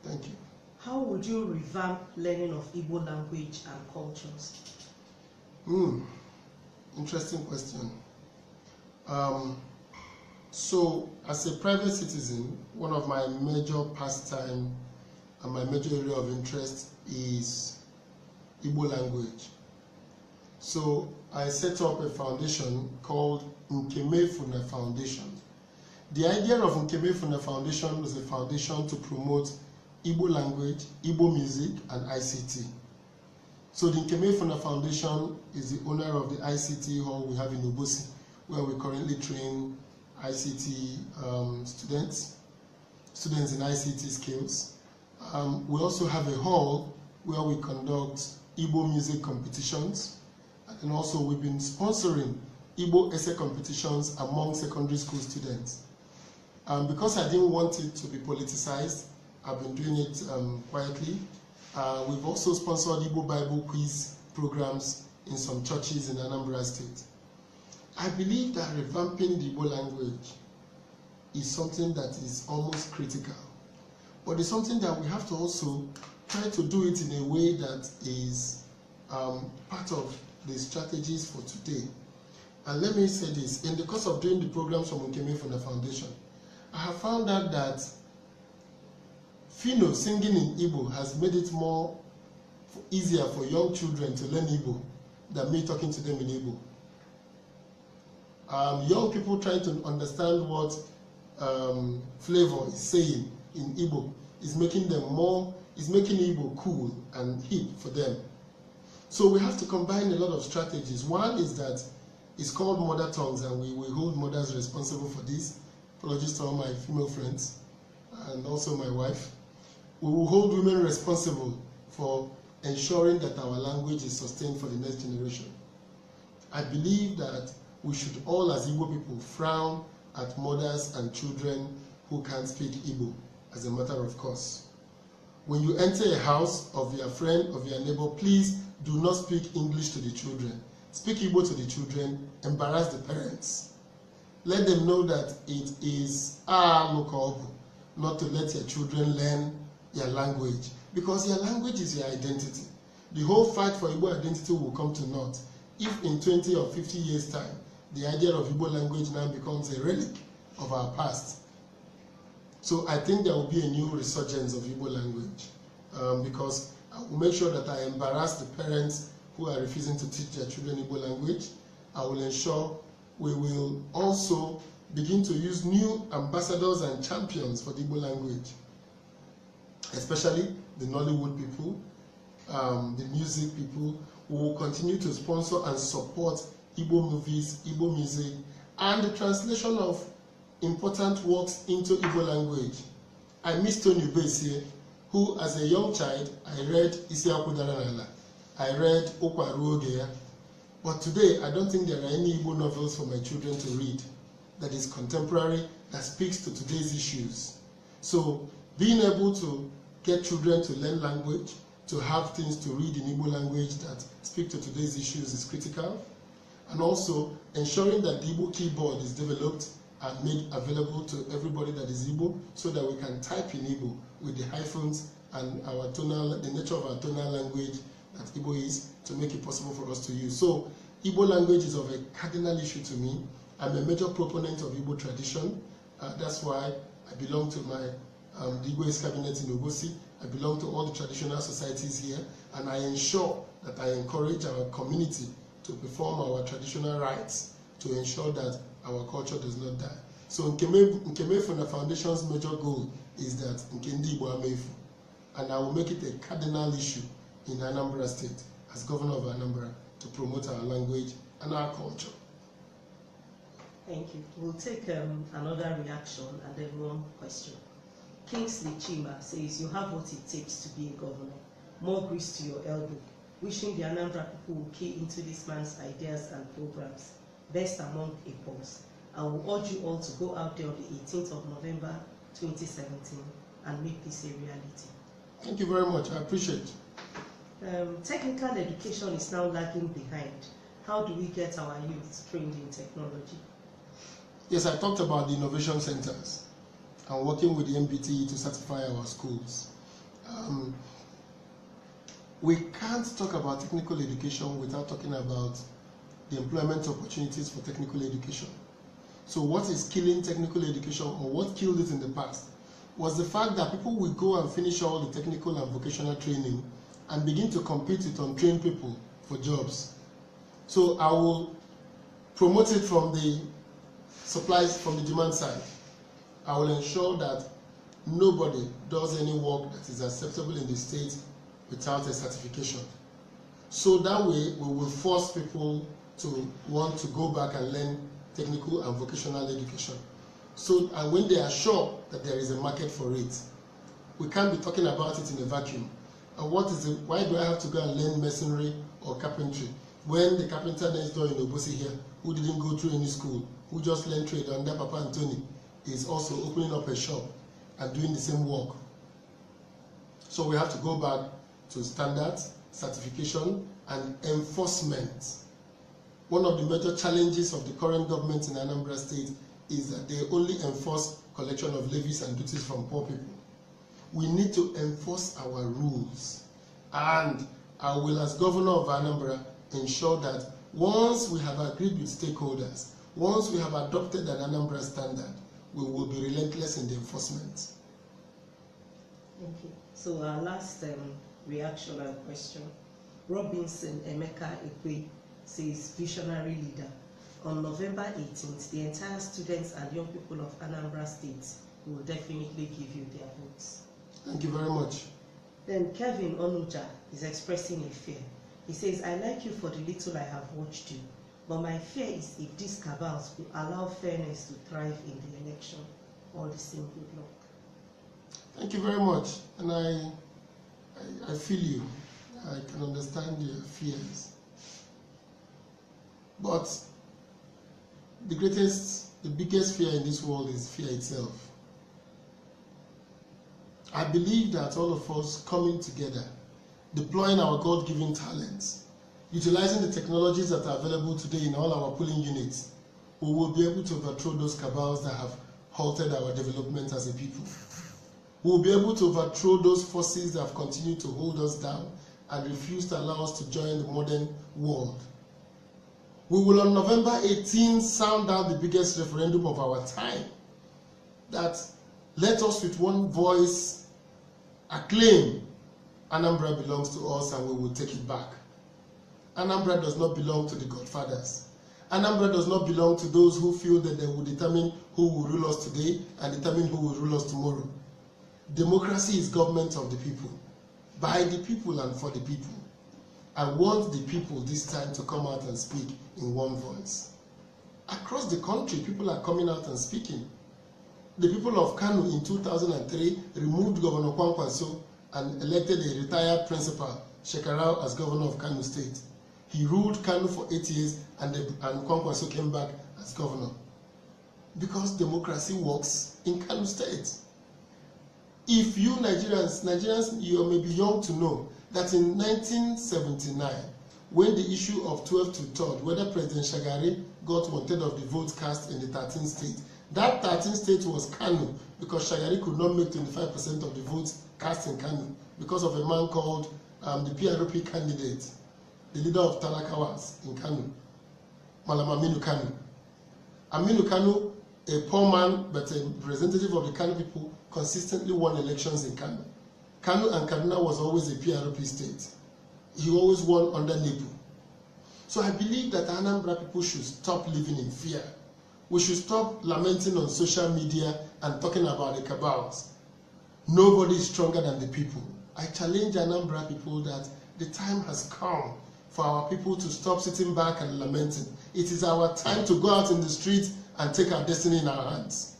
thank you. How would you revamp learning of Igbo language and cultures? Interesting question. So, as a private citizen, one of my major pastime and my major area of interest is Igbo language. So, I set up a foundation called Nkemefuna Foundation. The idea of Nkemefuna Foundation was a foundation to promote Igbo language, Igbo music, and ICT. So the Nkemefuna Foundation is the owner of the ICT hall we have in Ubosi, where we currently train ICT students in ICT skills. We also have a hall where we conduct Igbo music competitions, and also we've been sponsoring Igbo essay competitions among secondary school students. Because I didn't want it to be politicized, I've been doing it quietly. We've also sponsored Igbo Bible quiz programs in some churches in Anambra State. I believe that revamping the Igbo language is something that is almost critical. But it's something that we have to also try to do it in a way that is part of the strategies for today. And let me say this, in the course of doing the programs from Nkemefuna Foundation, I have found out that Fino singing in Igbo has made it more easier for young children to learn Igbo than me talking to them in Igbo. Young people trying to understand what Flavor is saying in Igbo is making them making Igbo cool and hip for them. So we have to combine a lot of strategies. One is that it's called mother tongues, and we hold mothers responsible for this. Apologies to all my female friends and also my wife. We will hold women responsible for ensuring that our language is sustained for the next generation. I believe that we should all, as Igbo people, frown at mothers and children who can't speak Igbo, as a matter of course. When you enter a house of your friend, of your neighbor, please do not speak English to the children. Speak Igbo to the children, embarrass the parents. Let them know that it is local, not to let your children learn your language, because your language is your identity. The whole fight for Igbo identity will come to naught if in 20 or 50 years' time, the idea of Igbo language now becomes a relic of our past. So I think there will be a new resurgence of Igbo language, because I will make sure that I embarrass the parents who are refusing to teach their children Igbo language. I will ensure we will also begin to use new ambassadors and champions for the Igbo language, especially the Nollywood people, the music people, who will continue to sponsor and support Igbo movies, Igbo music, and the translation of important works into Igbo language. I miss Tony Ubesie, who as a young child, I read Isiaku Daranala, I read Okwaru Ogea, but today I don't think there are any Igbo novels for my children to read that is contemporary, that speaks to today's issues. So being able to get children to learn language, to have things to read in Igbo language that speak to today's issues is critical, and also ensuring that the Igbo keyboard is developed and made available to everybody that is Igbo, so that we can type in Igbo with the hyphens and our tonal, the nature of our tonal language that Igbo is, to make it possible for us to use. So Igbo language is of a cardinal issue to me. I'm a major proponent of Igbo tradition. That's why I belong to my the Igbo cabinet in Obosi. I belong to all the traditional societies here, and I ensure that I encourage our community to perform our traditional rites to ensure that our culture does not die. So Nkemefuna Foundation's major goal is that Nkendi Igbo Amefu, and I will make it a cardinal issue in Anambra State as governor of Anambra to promote our language and our culture. Thank you. We'll take another reaction and then one question. Kingsley Chima says, you have what it takes to be a governor. More grease to your elbow. Wishing the Anambra people will key into this man's ideas and programs. Best among equals. I will urge you all to go out there on the 18th of November 2017 and make this a reality. Thank you very much. I appreciate it. Technical education is now lagging behind. How do we get our youth trained in technology? Yes, I talked about the innovation centers and working with the MBTE to certify our schools. We can't talk about technical education without talking about the employment opportunities for technical education. So what is killing technical education, or what killed it in the past, was the fact that people will go and finish all the technical and vocational training and begin to compete with untrained people for jobs. So I will promote it from the supplies, from the demand side. I will ensure that nobody does any work that is acceptable in the state without a certification. So that way we will force people to want to go back and learn technical and vocational education. So, and when they are sure that there is a market for it, we can't be talking about it in a vacuum. And what is it? Why do I have to go and learn masonry or carpentry when the carpenter next door in Obosi here, who didn't go through any school, who just learned trade under Papa Anthony, is also opening up a shop and doing the same work? So we have to go back to standards, certification, and enforcement. One of the major challenges of the current government in Anambra State is that they only enforce collection of levies and duties from poor people. We need to enforce our rules, and I will, as governor of Anambra, ensure that once we have agreed with stakeholders, once we have adopted an Anambra standard, we will be relentless in the enforcement. Thank you. So our last reaction and question. Robinson Emeka Ekwe says, visionary leader. On November 18th, the entire students and young people of Anambra State will definitely give you their votes. Thank you very much. Then Kevin Onuja is expressing a fear. He says, I like you for the little I have watched you, but my fear is if these cabals will allow fairness to thrive in the election. All the same, good luck. Thank you very much. And I feel you. I can understand your fears. But the biggest fear in this world is fear itself. I believe that all of us coming together, deploying our God-given talents, utilizing the technologies that are available today in all our polling units, we will be able to overthrow those cabals that have halted our development as a people. We will be able to overthrow those forces that have continued to hold us down and refuse to allow us to join the modern world. We will on November 18 sound out the biggest referendum of our time, that let us with one voice acclaim Anambra belongs to us and we will take it back. Anambra does not belong to the godfathers. Anambra does not belong to those who feel that they will determine who will rule us today and determine who will rule us tomorrow. Democracy is government of the people, by the people and for the people. I want the people this time to come out and speak in one voice. Across the country, people are coming out and speaking. The people of Kano in 2003 removed Governor Kwankwaso and elected a retired principal, Shekarau, as governor of Kano State. He ruled Kano for 8 years and Kwankwaso came back as governor. Because democracy works in Kano State. If you Nigerians, you may be young to know that in 1979, when the issue of 12 to 3rd, whether President Shagari got 1/3 of the votes cast in the 13th state, that 13th state was Kano, because Shagari could not make 25% of the votes cast in Kano because of a man called the PRP candidate, the leader of Talakawas in Kano, Malam Aminu Kano. Aminu Kano, a poor man but a representative of the Kano people, consistently won elections in Kano. Kano and Kaduna was always a PRP state. He always won under NEPU. So I believe that Anambra people should stop living in fear. We should stop lamenting on social media and talking about the cabals. Nobody is stronger than the people. I challenge Anambra people that the time has come for our people to stop sitting back and lamenting. It is our time to go out in the streets and take our destiny in our hands.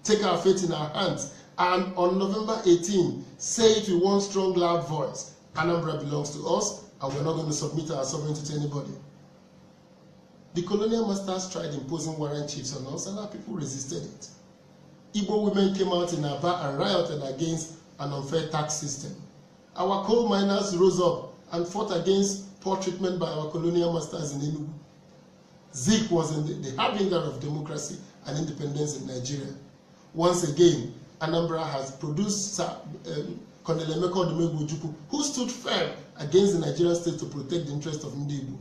Take our fate in our hands. And on November 18, say it with one strong, loud voice. Anambra belongs to us, and we're not going to submit our sovereignty to anybody. The colonial masters tried imposing warrant chiefs on us, and our people resisted it. Igbo women came out in Aba and rioted against an unfair tax system. Our coal miners rose up and fought against poor treatment by our colonial masters in Enugu. Zik was in the harbinger of democracy and independence in Nigeria. Once again, Anambra has produced Colonel Emeka Odumegwu Ojukwu, who stood firm against the Nigerian state to protect the interest of Ndi Igbo.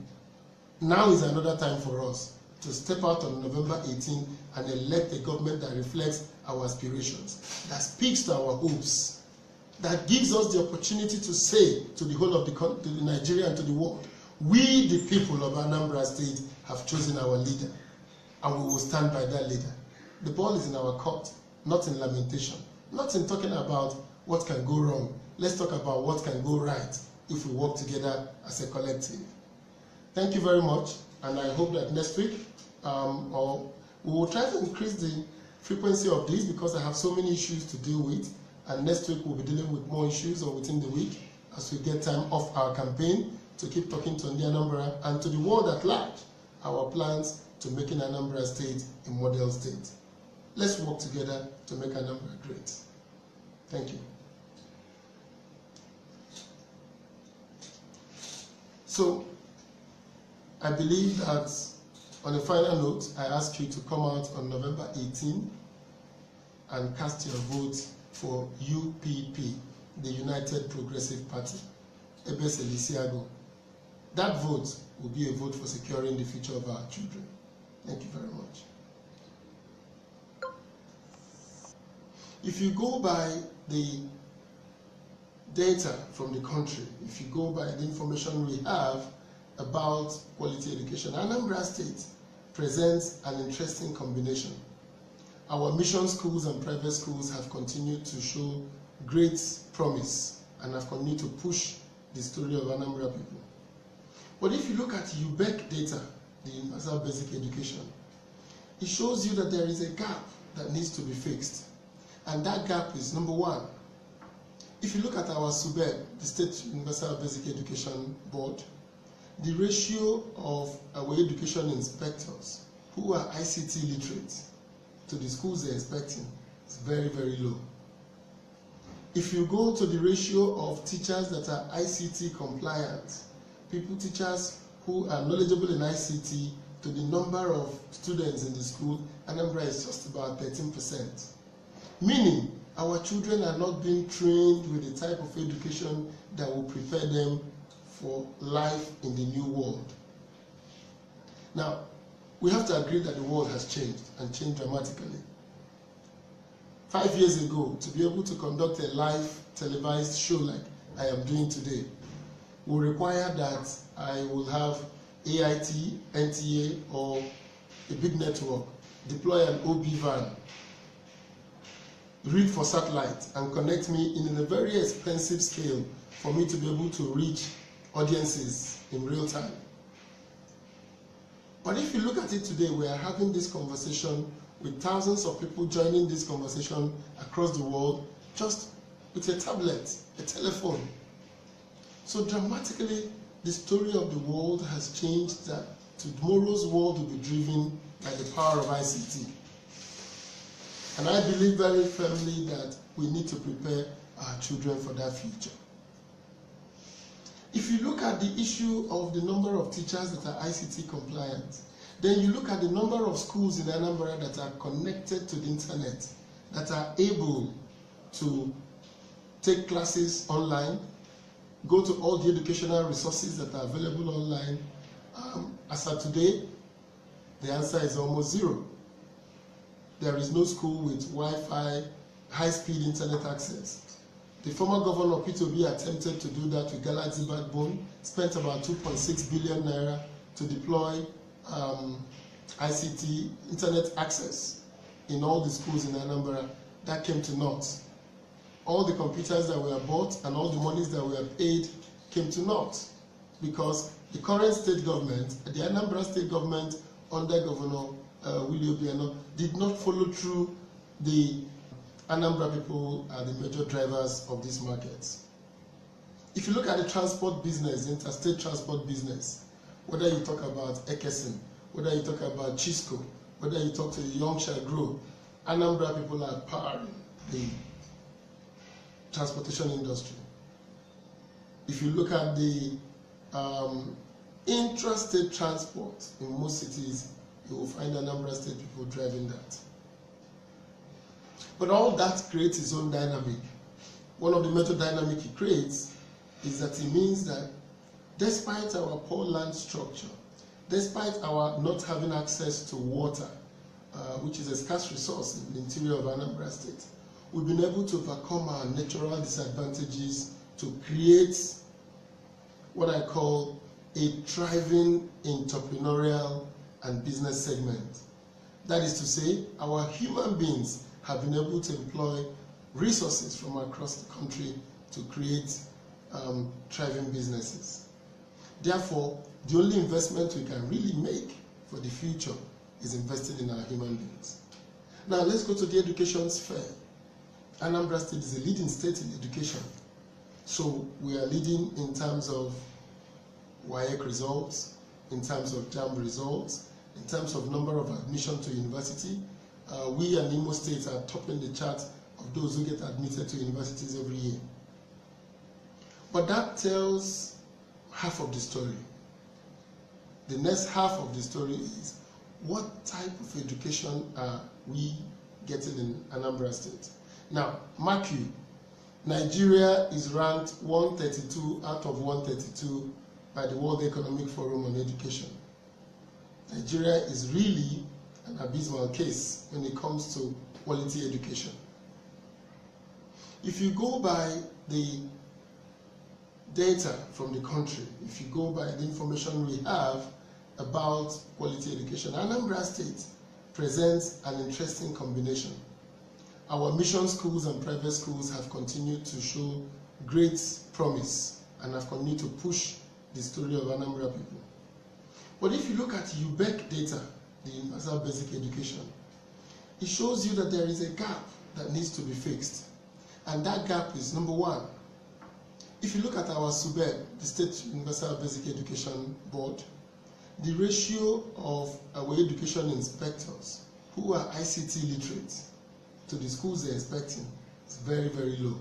Now is another time for us to step out on November 18 and elect a government that reflects our aspirations, that speaks to our hopes, that gives us the opportunity to say to the whole of to the Nigeria and to the world, we the people of Anambra State have chosen our leader, and we will stand by that leader. The ball is in our court, not in lamentation, not in talking about what can go wrong. Let's talk about what can go right if we work together as a collective. Thank you very much, and I hope that next week, we will try to increase the frequency of this because I have so many issues to deal with, and next week we'll be dealing with more issues or within the week as we get time off our campaign to keep talking to Anambra and to the world at large, our plans to making Anambra State a model state. Let's work together to make Anambra great. Thank you. So, I believe that on a final note, I ask you to come out on November 18 and cast your vote for UPP, the United Progressive Party, Ebese Lisiago. That vote will be a vote for securing the future of our children. Thank you very much. If you go by the data from the country, if you go by the information we have about quality education, Anambra State presents an interesting combination. Our mission schools and private schools have continued to show great promise and have continued to push the story of Anambra people. But if you look at UBEC data, the Universal Basic Education, it shows you that there is a gap that needs to be fixed. And that gap is, number one, if you look at our SUBEB, the State Universal Basic Education Board, the ratio of our education inspectors who are ICT literate to the schools they're inspecting is very, very low. If you go to the ratio of teachers that are ICT compliant, teachers who are knowledgeable in ICT to the number of students in the school, Anambra is just about 13%. Meaning, our children are not being trained with the type of education that will prepare them for life in the new world. Now, we have to agree that the world has changed and changed dramatically. 5 years ago, to be able to conduct a live televised show like I am doing today will require that I will have AIT, NTA, or a big network, deploy an OB van, read for satellite, and connect me in a very expensive scale for me to be able to reach audiences in real time. But if you look at it today, we are having this conversation with thousands of people joining this conversation across the world just with a tablet, a telephone. So dramatically, the story of the world has changed, that tomorrow's world will be driven by the power of ICT. And I believe very firmly that we need to prepare our children for that future. If you look at the issue of the number of teachers that are ICT compliant, then you look at the number of schools in Anambra that are connected to the internet, that are able to take classes online, go to all the educational resources that are available online. As of today, the answer is almost zero. There is no school with Wi-Fi, high-speed internet access. The former governor of P2B attempted to do that with Galaxy Backbone, spent about 2.6 billion naira to deploy ICT internet access in all the schools in Anambra. That came to naught. All the computers that were bought and all the monies that were paid came to naught, because the current state government, the Anambra state government under Governor Willie Obiano, did not follow through. The Anambra people are the major drivers of these markets. If you look at the transport business, the interstate transport business, whether you talk about Ekesin, whether you talk about Chisco, whether you talk to the Youngshire Group, Anambra people are powering the transportation industry. If you look at the intrastate transport in most cities, you will find Anambra state people driving that. But all that creates its own dynamic. One of the major dynamics it creates is that it means that despite our poor land structure, despite our not having access to water, which is a scarce resource in the interior of Anambra State, we've been able to overcome our natural disadvantages to create what I call a thriving entrepreneurial and business segment. That is to say, our human beings have been able to employ resources from across the country to create thriving businesses. Therefore, the only investment we can really make for the future is investing in our human beings. Now let's go to the education sphere. Anambra State is a leading state in education. So we are leading in terms of WAEC results, in terms of JAMB results, in terms of number of admission to university. We and Imo State are topping the chart of those who get admitted to universities every year. But that tells half of the story. The next half of the story is, what type of education are we getting in Anambra State? Now, mark you, Nigeria is ranked 132 out of 132 by the World Economic Forum on education. Nigeria is really an abysmal case when it comes to quality education. If you go by the data from the country, if you go by the information we have about quality education, Anambra State presents an interesting combination. Our mission schools and private schools have continued to show great promise and have continued to push the story of Anambra people. But if you look at UBEC data, the Universal Basic Education, it shows you that there is a gap that needs to be fixed. And that gap is, number one, if you look at our SUBEB, the State Universal Basic Education Board, the ratio of our education inspectors who are ICT literate to the schools they're inspecting is very, very low.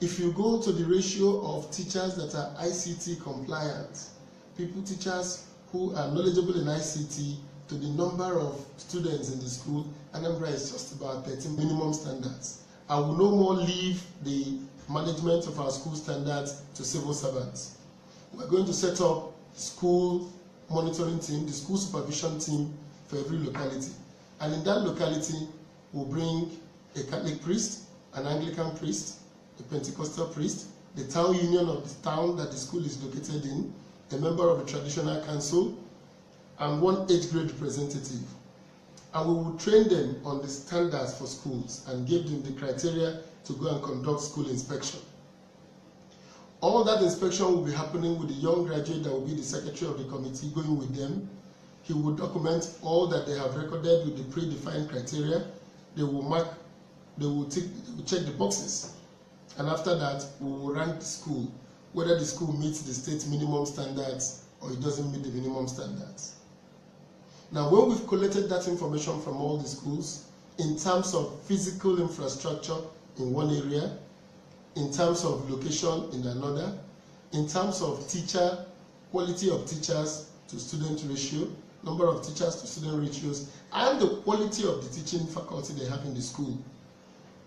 If you go to the ratio of teachers that are ICT compliant, teachers who are knowledgeable in ICT, to the number of students in the school, Anambra is just about 13 minimum standards. I will no more leave the management of our school standards to civil servants. We're going to set up the school monitoring team, the school supervision team for every locality. And in that locality, we'll bring a Catholic priest, an Anglican priest, a Pentecostal priest, the town union of the town that the school is located in, a member of the traditional council, and one age grade representative. And we will train them on the standards for schools and give them the criteria to go and conduct school inspection. All that inspection will be happening with the young graduate that will be the secretary of the committee going with them. He will document all that they have recorded with the predefined criteria. They will mark, they will check the boxes. And after that, we will rank the school, whether the school meets the state minimum standards or it doesn't meet the minimum standards. Now, when we've collected that information from all the schools, in terms of physical infrastructure in one area, in terms of location in another, in terms of teacher, quality of teachers to student ratio, number of teachers to student ratios, and the quality of the teaching faculty they have in the school,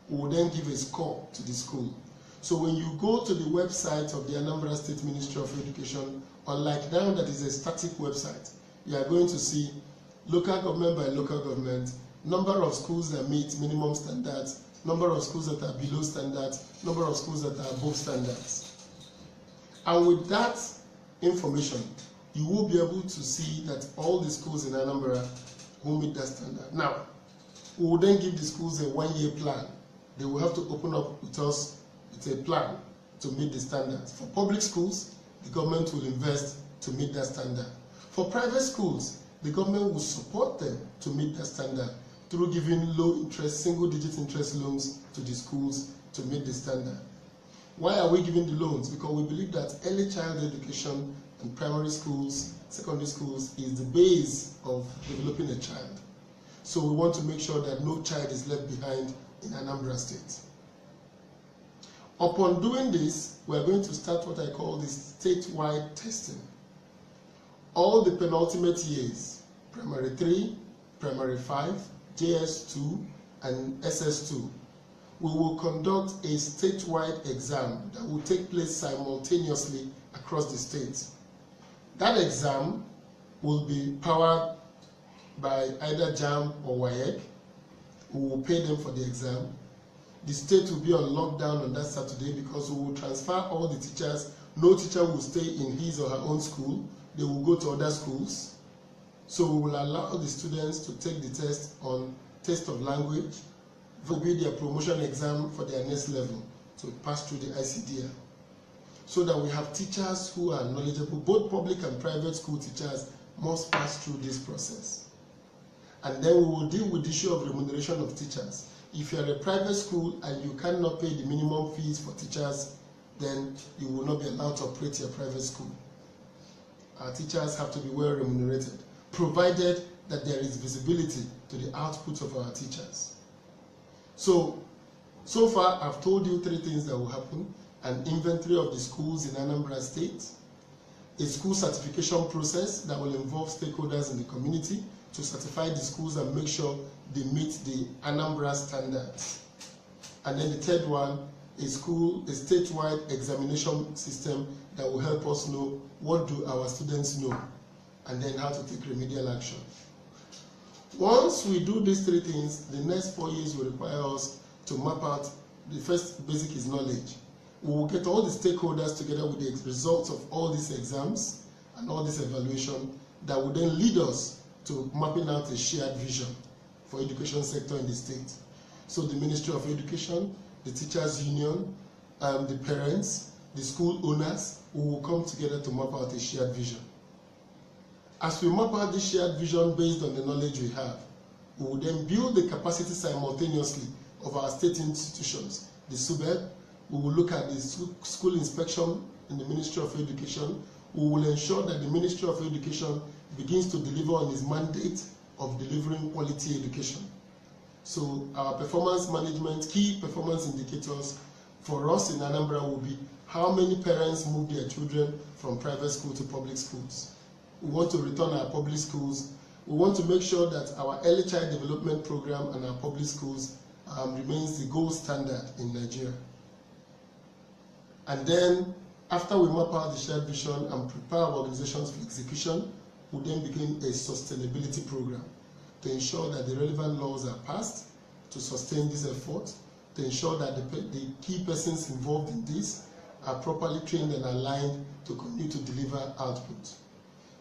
we will then give a score to the school. So when you go to the website of the Anambra State Ministry of Education, unlike now that is a static website, you are going to see local government by local government, number of schools that meet minimum standards, number of schools that are below standards, number of schools that are above standards. And with that information, you will be able to see that all the schools in Anambra will meet that standard. Now, we will then give the schools a one-year plan. They will have to open up with us with a plan to meet the standards. For public schools, the government will invest to meet that standard. For private schools, the government will support them to meet that standard through giving low interest, single-digit interest loans to the schools to meet the standard. Why are we giving the loans? Because we believe that early child education in primary schools, secondary schools is the base of developing a child. So we want to make sure that no child is left behind in Anambra State. Upon doing this, we are going to start what I call the statewide testing. All the penultimate years, primary 3, primary 5, JS2, and SS2, we will conduct a statewide exam that will take place simultaneously across the state. That exam will be powered by either JAMB or WAEC. We will pay them for the exam. The state will be on lockdown on that Saturday because we will transfer all the teachers. No teacher will stay in his or her own school. They will go to other schools. So we will allow the students to take the test on test of language. It will be their promotion exam for their next level to pass through the ICDR. So that we have teachers who are knowledgeable, both public and private school teachers must pass through this process. And then we will deal with the issue of remuneration of teachers. If you are a private school and you cannot pay the minimum fees for teachers, then you will not be allowed to operate your private school. Our teachers have to be well remunerated, provided that there is visibility to the output of our teachers. So far I've told you 3 things that will happen: an inventory of the schools in Anambra State, a school certification process that will involve stakeholders in the community to certify the schools and make sure they meet the Anambra standards. And then the third one, a statewide examination system that will help us know what do our students know and then how to take remedial action. Once we do these 3 things, the next 4 years will require us to map out. The first basic is knowledge. We will get all the stakeholders together with the results of all these exams and all this evaluation that will then lead us to mapping out a shared vision for education sector in the state. So the Ministry of Education, the Teachers Union, the parents, the school owners, we will come together to map out a shared vision. As we map out this shared vision based on the knowledge we have, we will then build the capacity simultaneously of our state institutions. The SUBED, we will look at the school inspection in the Ministry of Education. We will ensure that the Ministry of Education begins to deliver on its mandate of delivering quality education. So our performance management, key performance indicators for us in Anambra will be how many parents move their children from private school to public schools. We want to return our public schools. We want to make sure that our early child development program and our public schools remains the gold standard in Nigeria. And then, after we map out the shared vision and prepare our organizations for execution, we then begin a sustainability program to ensure that the relevant laws are passed to sustain this effort, to ensure that the key persons involved in this are properly trained and aligned to continue to deliver output.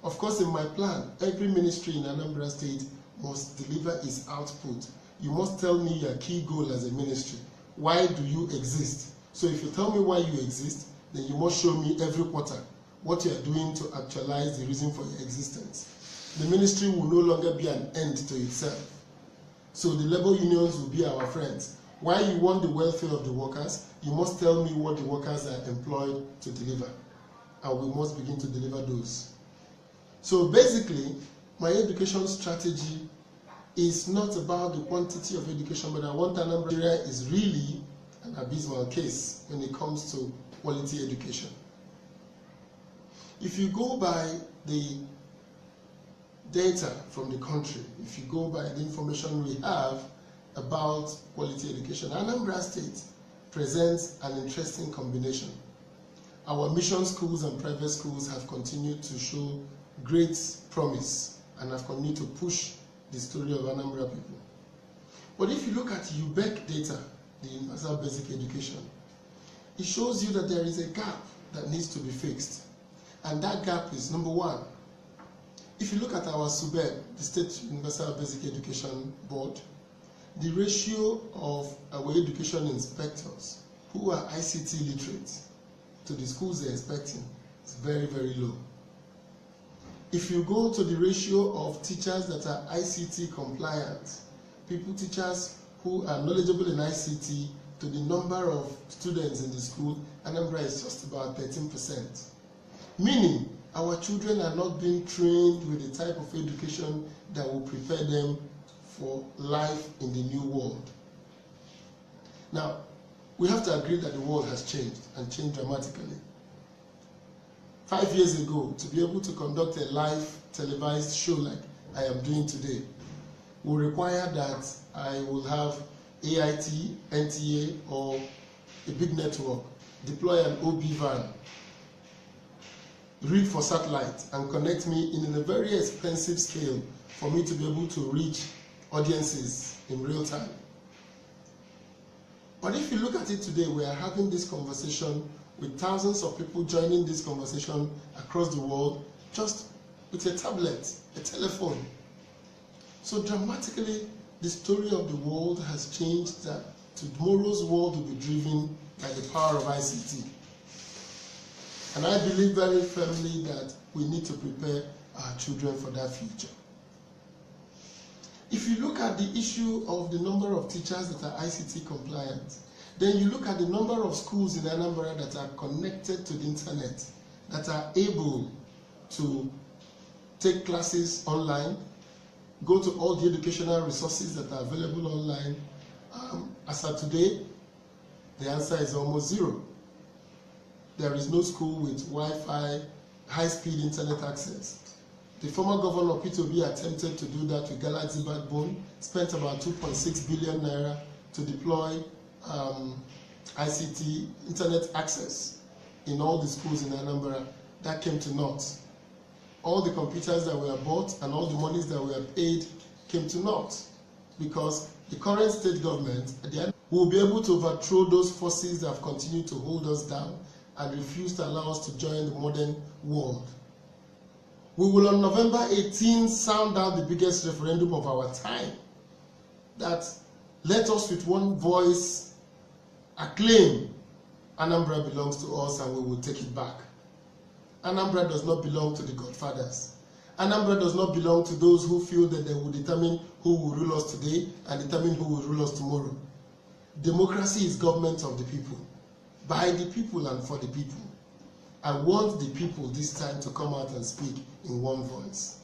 Of course, in my plan, every ministry in Anambra State must deliver its output. You must tell me your key goal as a ministry. Why do you exist? So if you tell me why you exist, then you must show me every quarter what you are doing to actualize the reason for your existence. The ministry will no longer be an end to itself. So the labor unions will be our friends. Why you want the welfare of the workers, you must tell me what the workers are employed to deliver. And we must begin to deliver those. So basically, my education strategy is not about the quantity of education, but I want Anambra is really an abysmal case when it comes to quality education. If you go by the data from the country, if you go by the information we have about quality education, Anambra State presents an interesting combination. Our mission schools and private schools have continued to show great promise and have continued to push the story of Anambra people. But if you look at UBEC data, the Universal Basic Education, it shows you that there is a gap that needs to be fixed. And that gap is, number one, if you look at our SUBEB, the State Universal Basic Education Board, the ratio of our education inspectors who are ICT literate to the schools they're inspecting is very, very low. If you go to the ratio of teachers that are ICT compliant, teachers who are knowledgeable in ICT to the number of students in the school, Anambra is just about 13%. Meaning, our children are not being trained with the type of education that will prepare them for life in the new world. Now, we have to agree that the world has changed and changed dramatically. 5 years ago, to be able to conduct a live televised show like I am doing today will require that I will have AIT, NTA, or a big network, deploy an OB van, read for satellite, and connect me in a very expensive scale for me to be able to reach audiences in real time. But if you look at it today, we are having this conversation with thousands of people joining this conversation across the world just with a tablet, a telephone. So dramatically, the story of the world has changed, that tomorrow's world will be driven by the power of ICT. And I believe very firmly that we need to prepare our children for that future. If you look at the issue of the number of teachers that are ICT compliant, then you look at the number of schools in Anambra that are connected to the internet, that are able to take classes online, go to all the educational resources that are available online. As of today, the answer is almost zero. There is no school with Wi-Fi, high-speed internet access. The former governor of P2B attempted to do that with Galaxy Backbone, spent about 2.6 billion naira to deploy ICT internet access in all the schools in Anambra. That came to naught. All the computers that were bought and all the monies that were paid came to naught, because the current state government at the end will be able to overthrow those forces that have continued to hold us down and refuse to allow us to join the modern world. We will on November 18 sound out the biggest referendum of our time, that let us with one voice acclaim Anambra belongs to us and we will take it back. Anambra does not belong to the godfathers. Anambra does not belong to those who feel that they will determine who will rule us today and determine who will rule us tomorrow. Democracy is government of the people, by the people and for the people. I want the people this time to come out and speak in one voice.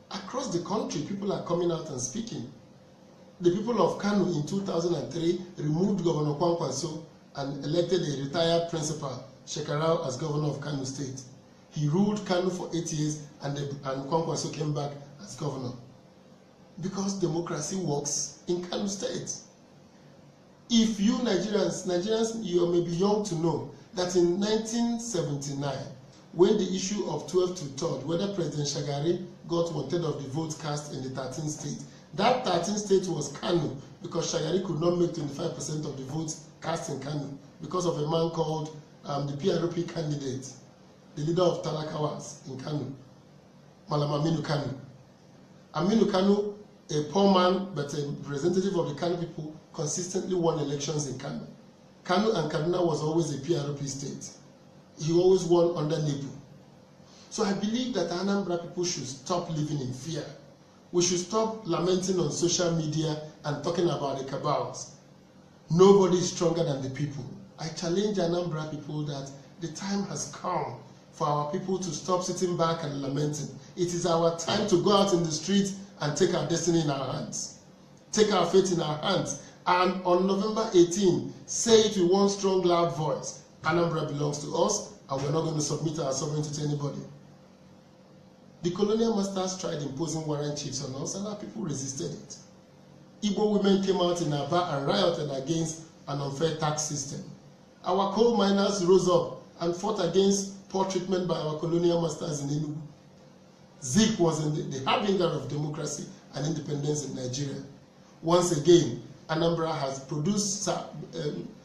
Across the country, people are coming out and speaking. The people of Kano in 2003 removed Governor Kwankwaso and elected a retired principal, Shekarau, as governor of Kano State. He ruled Kano for 8 years, and Kwankwaso came back as governor. Because democracy works in Kano State. If you Nigerians, you may be young to know that in 1979, when the issue of 12 to 3rd, whether President Shagari got 1/3 of the votes cast in the 13th state, that 13th state was Kano, because Shagari could not make 25% of the votes cast in Kano because of a man called the PRP candidate, the leader of Talakawas in Kano, Malam Aminu Kano. Aminu Kano, a poor man but a representative of the Kano people, consistently won elections in Kano. Kano and Kaduna was always a PRP state. He always won under NEPU. So I believe that Anambra people should stop living in fear. We should stop lamenting on social media and talking about the cabals. Nobody is stronger than the people. I challenge Anambra people that the time has come for our people to stop sitting back and lamenting. It is our time to go out in the streets and take our destiny in our hands. Take our fate in our hands. And on November 18, say it with one strong, loud voice. Anambra belongs to us, and we're not going to submit our sovereignty to anybody. The colonial masters tried imposing warrant chiefs on us, and our people resisted it. Igbo women came out in Aba and rioted against an unfair tax system. Our coal miners rose up and fought against poor treatment by our colonial masters in Enugu. Zik was in the harbinger of democracy and independence in Nigeria. Once again, Anambra has produced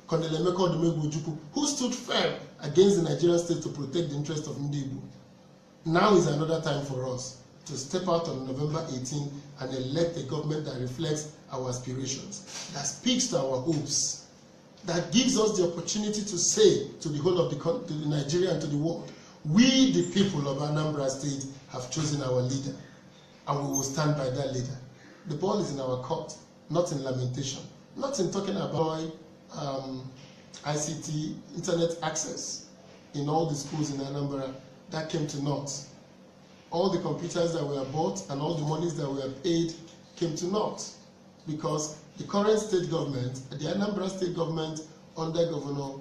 Colonel Emeka Odumegwu, who stood firm against the Nigerian state to protect the interest of Ndi Igbo. Now is another time for us to step out on November 18 and elect a government that reflects our aspirations, that speaks to our hopes, that gives us the opportunity to say to the whole of to the Nigeria and to the world, we, the people of Anambra State, have chosen our leader, and we will stand by that leader. The ball is in our court, not in lamentation, not in talking about ICT, internet access in all the schools in Anambra. That came to naught. All the computers that were bought and all the monies that were paid came to naught, because the current state government, the Anambra state government under Governor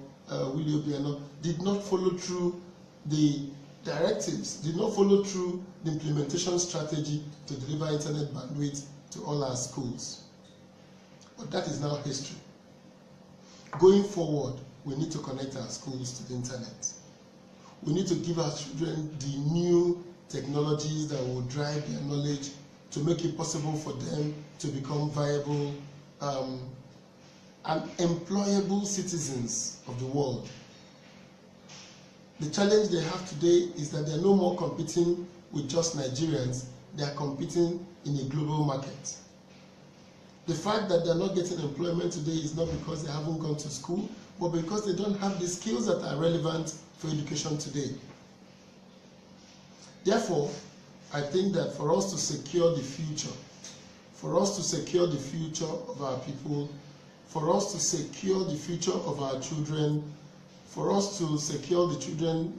Willie Obiano, did not follow through the directives, did not follow through the implementation strategy to deliver internet bandwidth to all our schools. But that is now history. Going forward, we need to connect our schools to the internet. We need to give our children the new technologies that will drive their knowledge to make it possible for them to become viable and employable citizens of the world. The challenge they have today is that they're no more competing with just Nigerians, they are competing in a global market. The fact that they're not getting employment today is not because they haven't gone to school, but because they don't have the skills that are relevant for education today. Therefore, I think that for us to secure the future, for us to secure the future of our people, for us to secure the future of our children, for us to secure the children,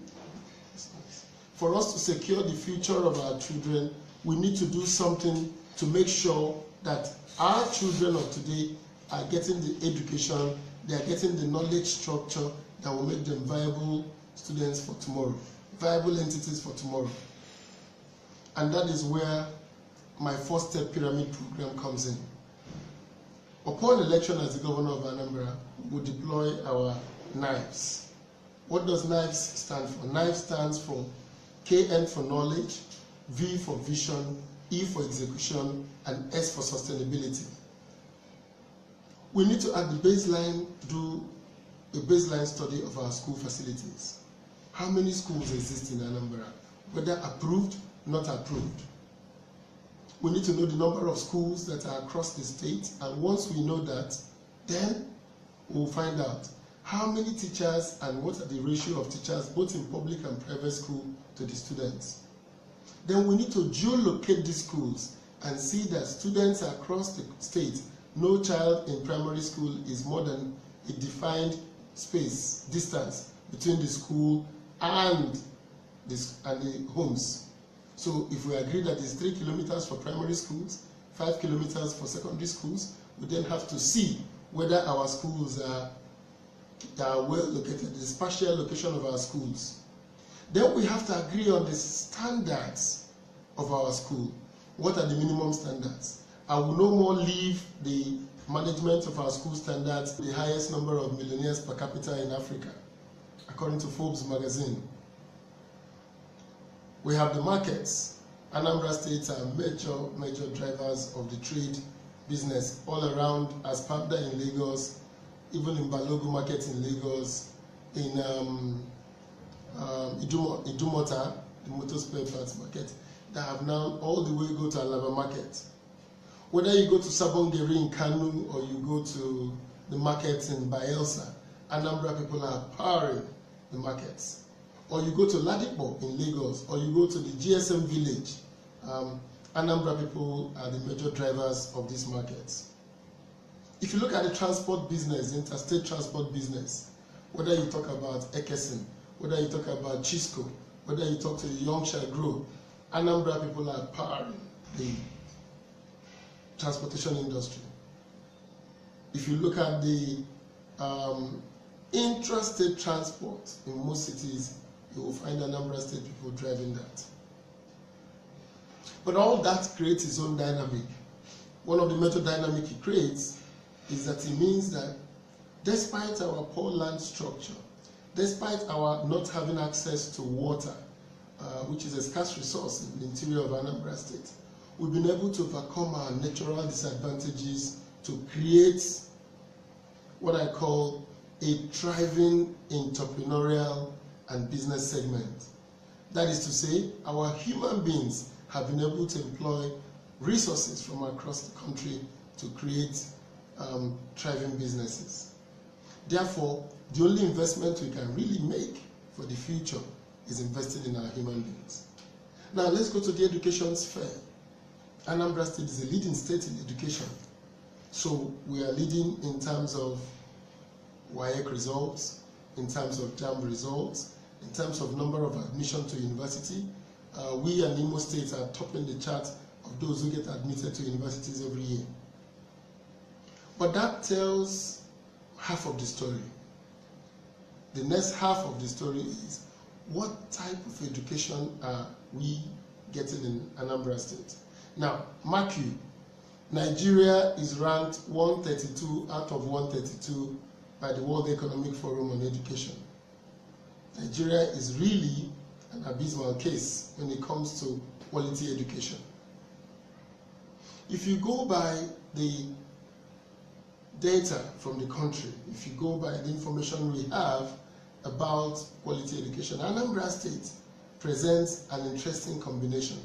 for us to secure the future of our children, we need to do something to make sure that our children of today are getting the education, they are getting the knowledge structure that will make them viable students for tomorrow, viable entities for tomorrow. And that is where my four-step pyramid program comes in. Upon election as the governor of Anambra, we deploy our knives. What does knives stand for? Knives stands for KN for knowledge, V for vision, E for execution, and S for sustainability. We need to, at the baseline, do a baseline study of our school facilities. How many schools exist in Anambra? Whether approved, not approved. We need to know the number of schools that are across the state, and once we know that, then we'll find out how many teachers and what are the ratio of teachers both in public and private school to the students. Then we need to geolocate these schools and see that students across the state, no child in primary school is more than a defined space, distance between the school and the homes. So if we agree that it's 3 kilometers for primary schools, 5 kilometers for secondary schools, we then have to see whether our schools are well located, the spatial location of our schools. Then we have to agree on the standards of our school. What are the minimum standards? I will no more leave the management of our school standards the highest number of millionaires per capita in Africa, according to Forbes magazine. We have the markets. Anambra State are major drivers of the trade business all around, as Panda in Lagos, even in Balogu market in Lagos, in Idumota, the motor spare parts market, that have now all the way go to Alaba market. Whether you go to Sabongeri in Kanu or you go to the markets in Bayelsa, Anambra people are powering the markets. Or you go to Ladipo in Lagos, or you go to the GSM village, Anambra people are the major drivers of these markets. If you look at the transport business, the interstate transport business, whether you talk about Ekesin, whether you talk about Chisco, whether you talk to the Youngshire Group, Anambra people are powering the transportation industry. If you look at the intrastate transport in most cities, you will find Anambra State people driving that. But all that creates its own dynamic. One of the major dynamics it creates is that it means that despite our poor land structure, despite our not having access to water, which is a scarce resource in the interior of Anambra State, we've been able to overcome our natural disadvantages to create what I call a thriving entrepreneurial and business segment. That is to say, our human beings have been able to employ resources from across the country to create thriving businesses. Therefore, the only investment we can really make for the future is invested in our human beings. Now let's go to the education sphere. Anambra State is a leading state in education. So we are leading in terms of WAEC results, in terms of JAMB results, in terms of number of admission to university. We and Imo State are topping the chart of those who get admitted to universities every year. But that tells half of the story. The next half of the story is, what type of education are we getting in Anambra State? Now, mark you, Nigeria is ranked 132 out of 132 by the World Economic Forum on Education. Nigeria is really an abysmal case when it comes to quality education. If you go by the data from the country, if you go by the information we have about quality education, Anambra State presents an interesting combination.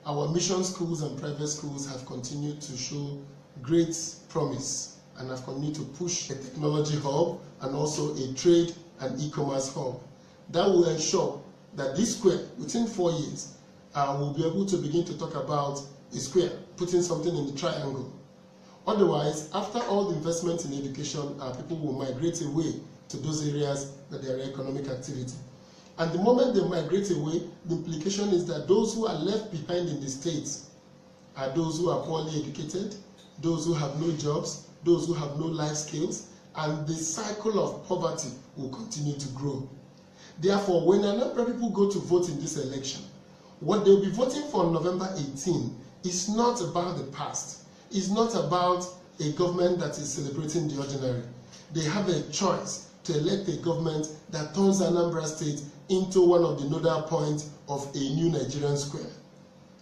Our mission schools and private schools have continued to show great promise and have continued to push a technology hub and also a trade and e-commerce hub. That will ensure that this square, within 4 years, we'll be able to begin to talk about a square, putting something in the triangle. Otherwise, after all the investment in education, people will migrate away to those areas that there are economic activity. And the moment they migrate away, the implication is that those who are left behind in the states are those who are poorly educated, those who have no jobs, those who have no life skills, and the cycle of poverty will continue to grow. Therefore, when Anambra people go to vote in this election, what they'll be voting for on November 18 is not about the past. It's not about a government that is celebrating the ordinary. They have a choice to elect a government that turns Anambra State into one of the nodal points of a new Nigerian square,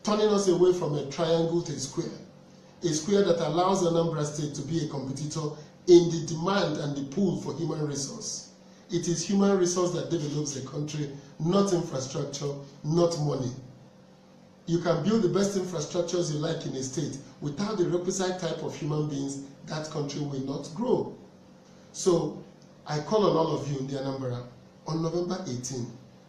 turning us away from a triangle to a square that allows Anambra State to be a competitor in the demand and the pool for human resource. It is human resource that develops a country, not infrastructure, not money. You can build the best infrastructures you like in a state. Without the requisite type of human beings, that country will not grow. So I call on all of you in the Anambra, on November 18,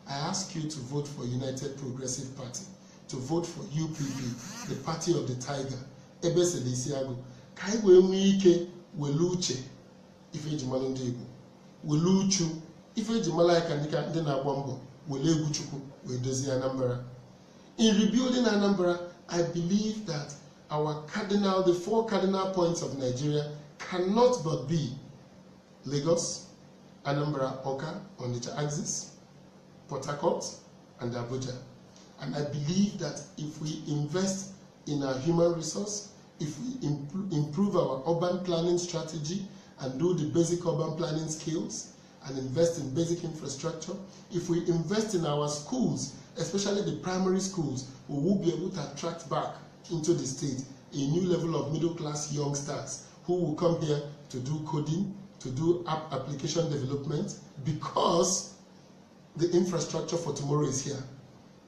I ask you to vote for United Progressive Party, to vote for UPP, the party of the tiger. Ebe Selisiago, Kaiwe Mwike, Weluche, Ife Jimalo Ndego, Weluchu, Ife Jimala Kanika Ndena Bombo, Welegu Chuku, Wedozi Anambra. In rebuilding Anambra, I believe that the 4 cardinal points of Nigeria cannot but be Lagos, Anambra, Awka, Onitsha axis, Port Harcourt, and Abuja. And I believe that if we invest in our human resource, if we improve our urban planning strategy and do the basic urban planning skills and invest in basic infrastructure, if we invest in our schools, especially the primary schools, we will be able to attract back into the state a new level of middle-class youngsters who will come here to do coding, to do app application development, because the infrastructure for tomorrow is here.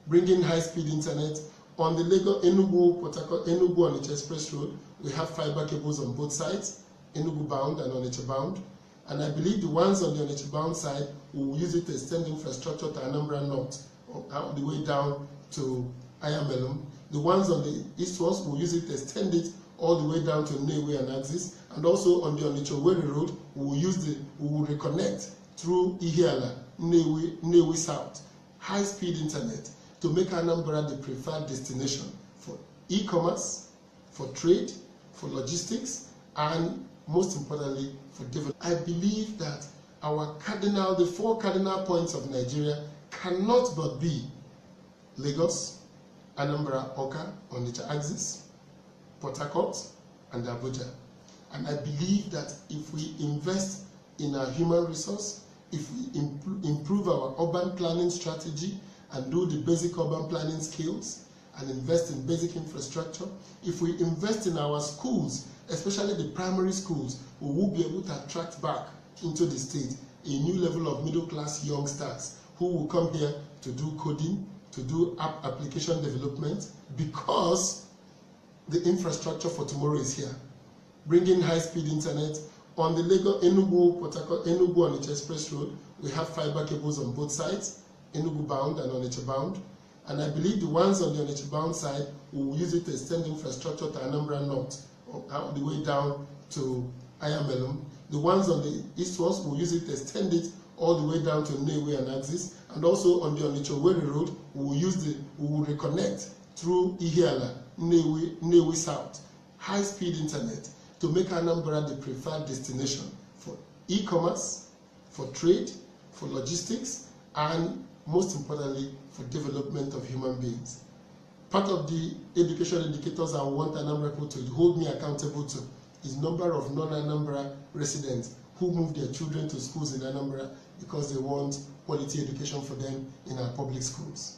Bringing high-speed internet on the Lagos, Enugu, Port Harcourt, Enugu Onitsha Express Road. We have fiber cables on both sides, Enugu bound and Onitsha bound. And I believe the ones on the Onitsha bound side will use it to extend infrastructure to Anambra North, all the way down to Ayamelum. The ones on the eastwards will use it to extend it all the way down to Nnewi and Axis. And also on the Onitsha Owerri Road, we will reconnect through Ihiala, Nnewi South. High-speed internet to make Anambra the preferred destination for e-commerce, for trade, for logistics, and most importantly, for development. I believe that the 4 cardinal points of Nigeria cannot but be Lagos, Anambra, Awka, Onitsha axis, Port Harcourt, and Abuja. And I believe that if we invest in our human resource, if we improve our urban planning strategy and do the basic urban planning skills and invest in basic infrastructure, if we invest in our schools, especially the primary schools, we will be able to attract back into the state a new level of middle-class youngsters who will come here to do coding, to do app application development, because the infrastructure for tomorrow is here. Bringing high-speed internet on the Lagos, Enugu, Port Harcourt, Enugu Onitsha Express Road. We have fiber cables on both sides, Enugu bound and Onitsha bound. And I believe the ones on the Onitsha bound side will use it to extend infrastructure to Anambra North, all the way down to Ayamelum. The ones on the eastwards will use it to extend it all the way down to Nnewi and Axis. And also on the Onitsha Owerri Road, we will reconnect through Ihiala, Nnewi South. High-speed internet to make Anambra the preferred destination for e-commerce, for trade, for logistics, and most importantly, for development of human beings. Part of the education indicators I want Anambra people to hold me accountable to is number of non-Anambra residents who move their children to schools in Anambra because they want quality education for them in our public schools.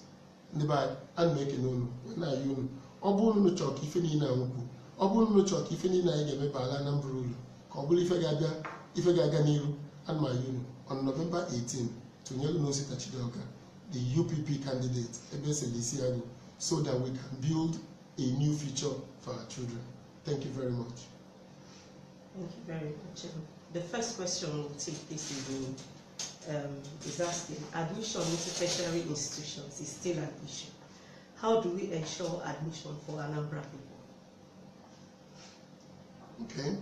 Ndeba and make no when are you obu no chok ife ni na nwuku obu no chok ife ni na ga me bala Anambra ulu ka obulu ife ga aga niru and my on November 18 to Nyelu Nosita Chidoka, the UPP candidate Ebese Lisiago, so that we can build a new future for our children. Thank you very much. Thank you very much. The first question we'll take this evening is asking, admission into tertiary institutions is still an issue. How do we ensure admission for Anambra people? Okay.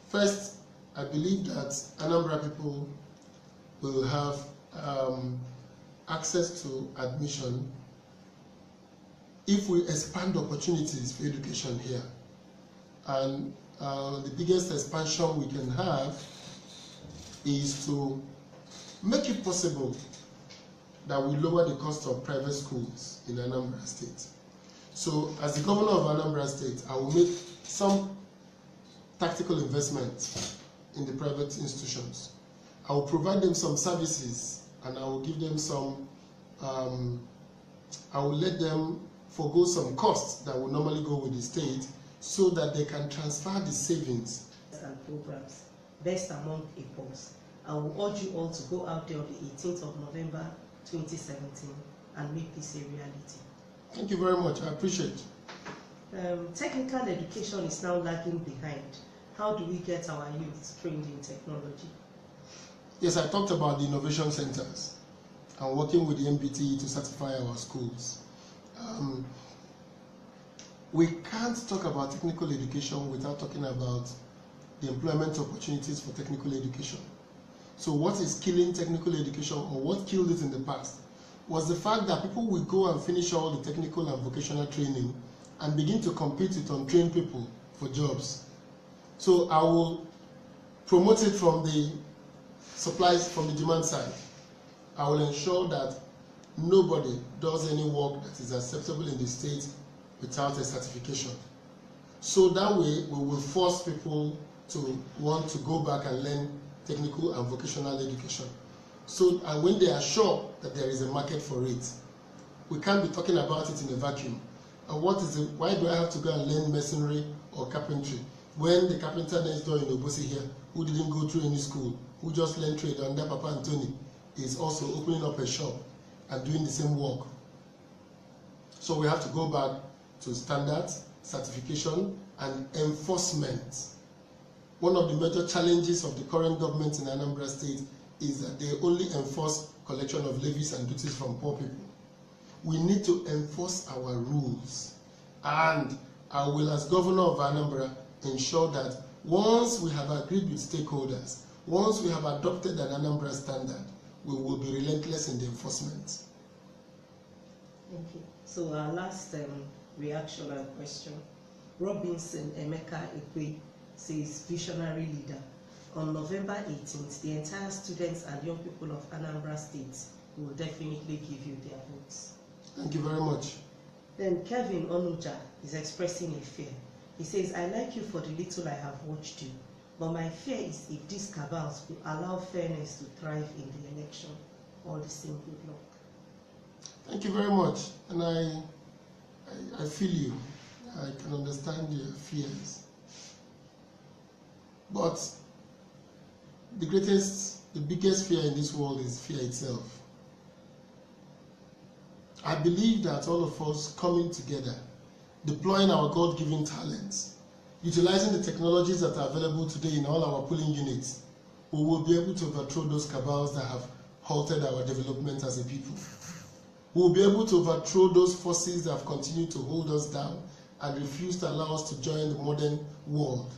First, I believe that Anambra people will have access to admission if we expand opportunities for education here. And the biggest expansion we can have is to make it possible that we lower the cost of private schools in Anambra State. So as the governor of Anambra State, I will make some tactical investment in the private institutions. I will provide them some services and I will give them some, I will let them forgo some costs that would normally go with the state so that they can transfer the savings. And programs, best among equals. I will urge you all to go out there on the 18th of November 2017 and make this a reality. Thank you very much, I appreciate it. Technical education is now lagging behind. How do we get our youth trained in technology? Yes, I talked about the innovation centers and working with the MBTE to certify our schools. We can't talk about technical education without talking about the employment opportunities for technical education. So what is killing technical education, or what killed it in the past, was the fact that people will go and finish all the technical and vocational training and begin to compete with untrained people for jobs. So I will promote it from the supplies, from the demand side. I will ensure that nobody does any work that is acceptable in the state without a certification. So that way we will force people to want to go back and learn technical and vocational education. So, and when they are sure that there is a market for it, we can't be talking about it in a vacuum. And why do I have to go and learn masonry or carpentry when the carpenter next door in Obosi here, who didn't go through any school, who just learned trade under Papa Anthony, is also opening up a shop and doing the same work? So we have to go back to standards, certification, and enforcement. One of the major challenges of the current government in Anambra State is that they only enforce collection of levies and duties from poor people. We need to enforce our rules, and I will, as governor of Anambra, ensure that once we have agreed with stakeholders, once we have adopted an Anambra standard, we will be relentless in the enforcement. Thank you. So our last reaction and question. Robinson Emeka Ekwe says, visionary leader. On November 18th, the entire students and young people of Anambra State will definitely give you their votes. Thank you very much. Then Kevin Onuja is expressing a fear. He says, I like you for the little I have watched you, but my fear is if these cabals will allow fairness to thrive in the election. All the same, good luck. Thank you very much. And I feel you. I can understand your fears. But the biggest fear in this world is fear itself. I believe that all of us coming together, deploying our God-given talents, utilizing the technologies that are available today in all our polling units, we will be able to overthrow those cabals that have halted our development as a people. We will be able to overthrow those forces that have continued to hold us down and refuse to allow us to join the modern world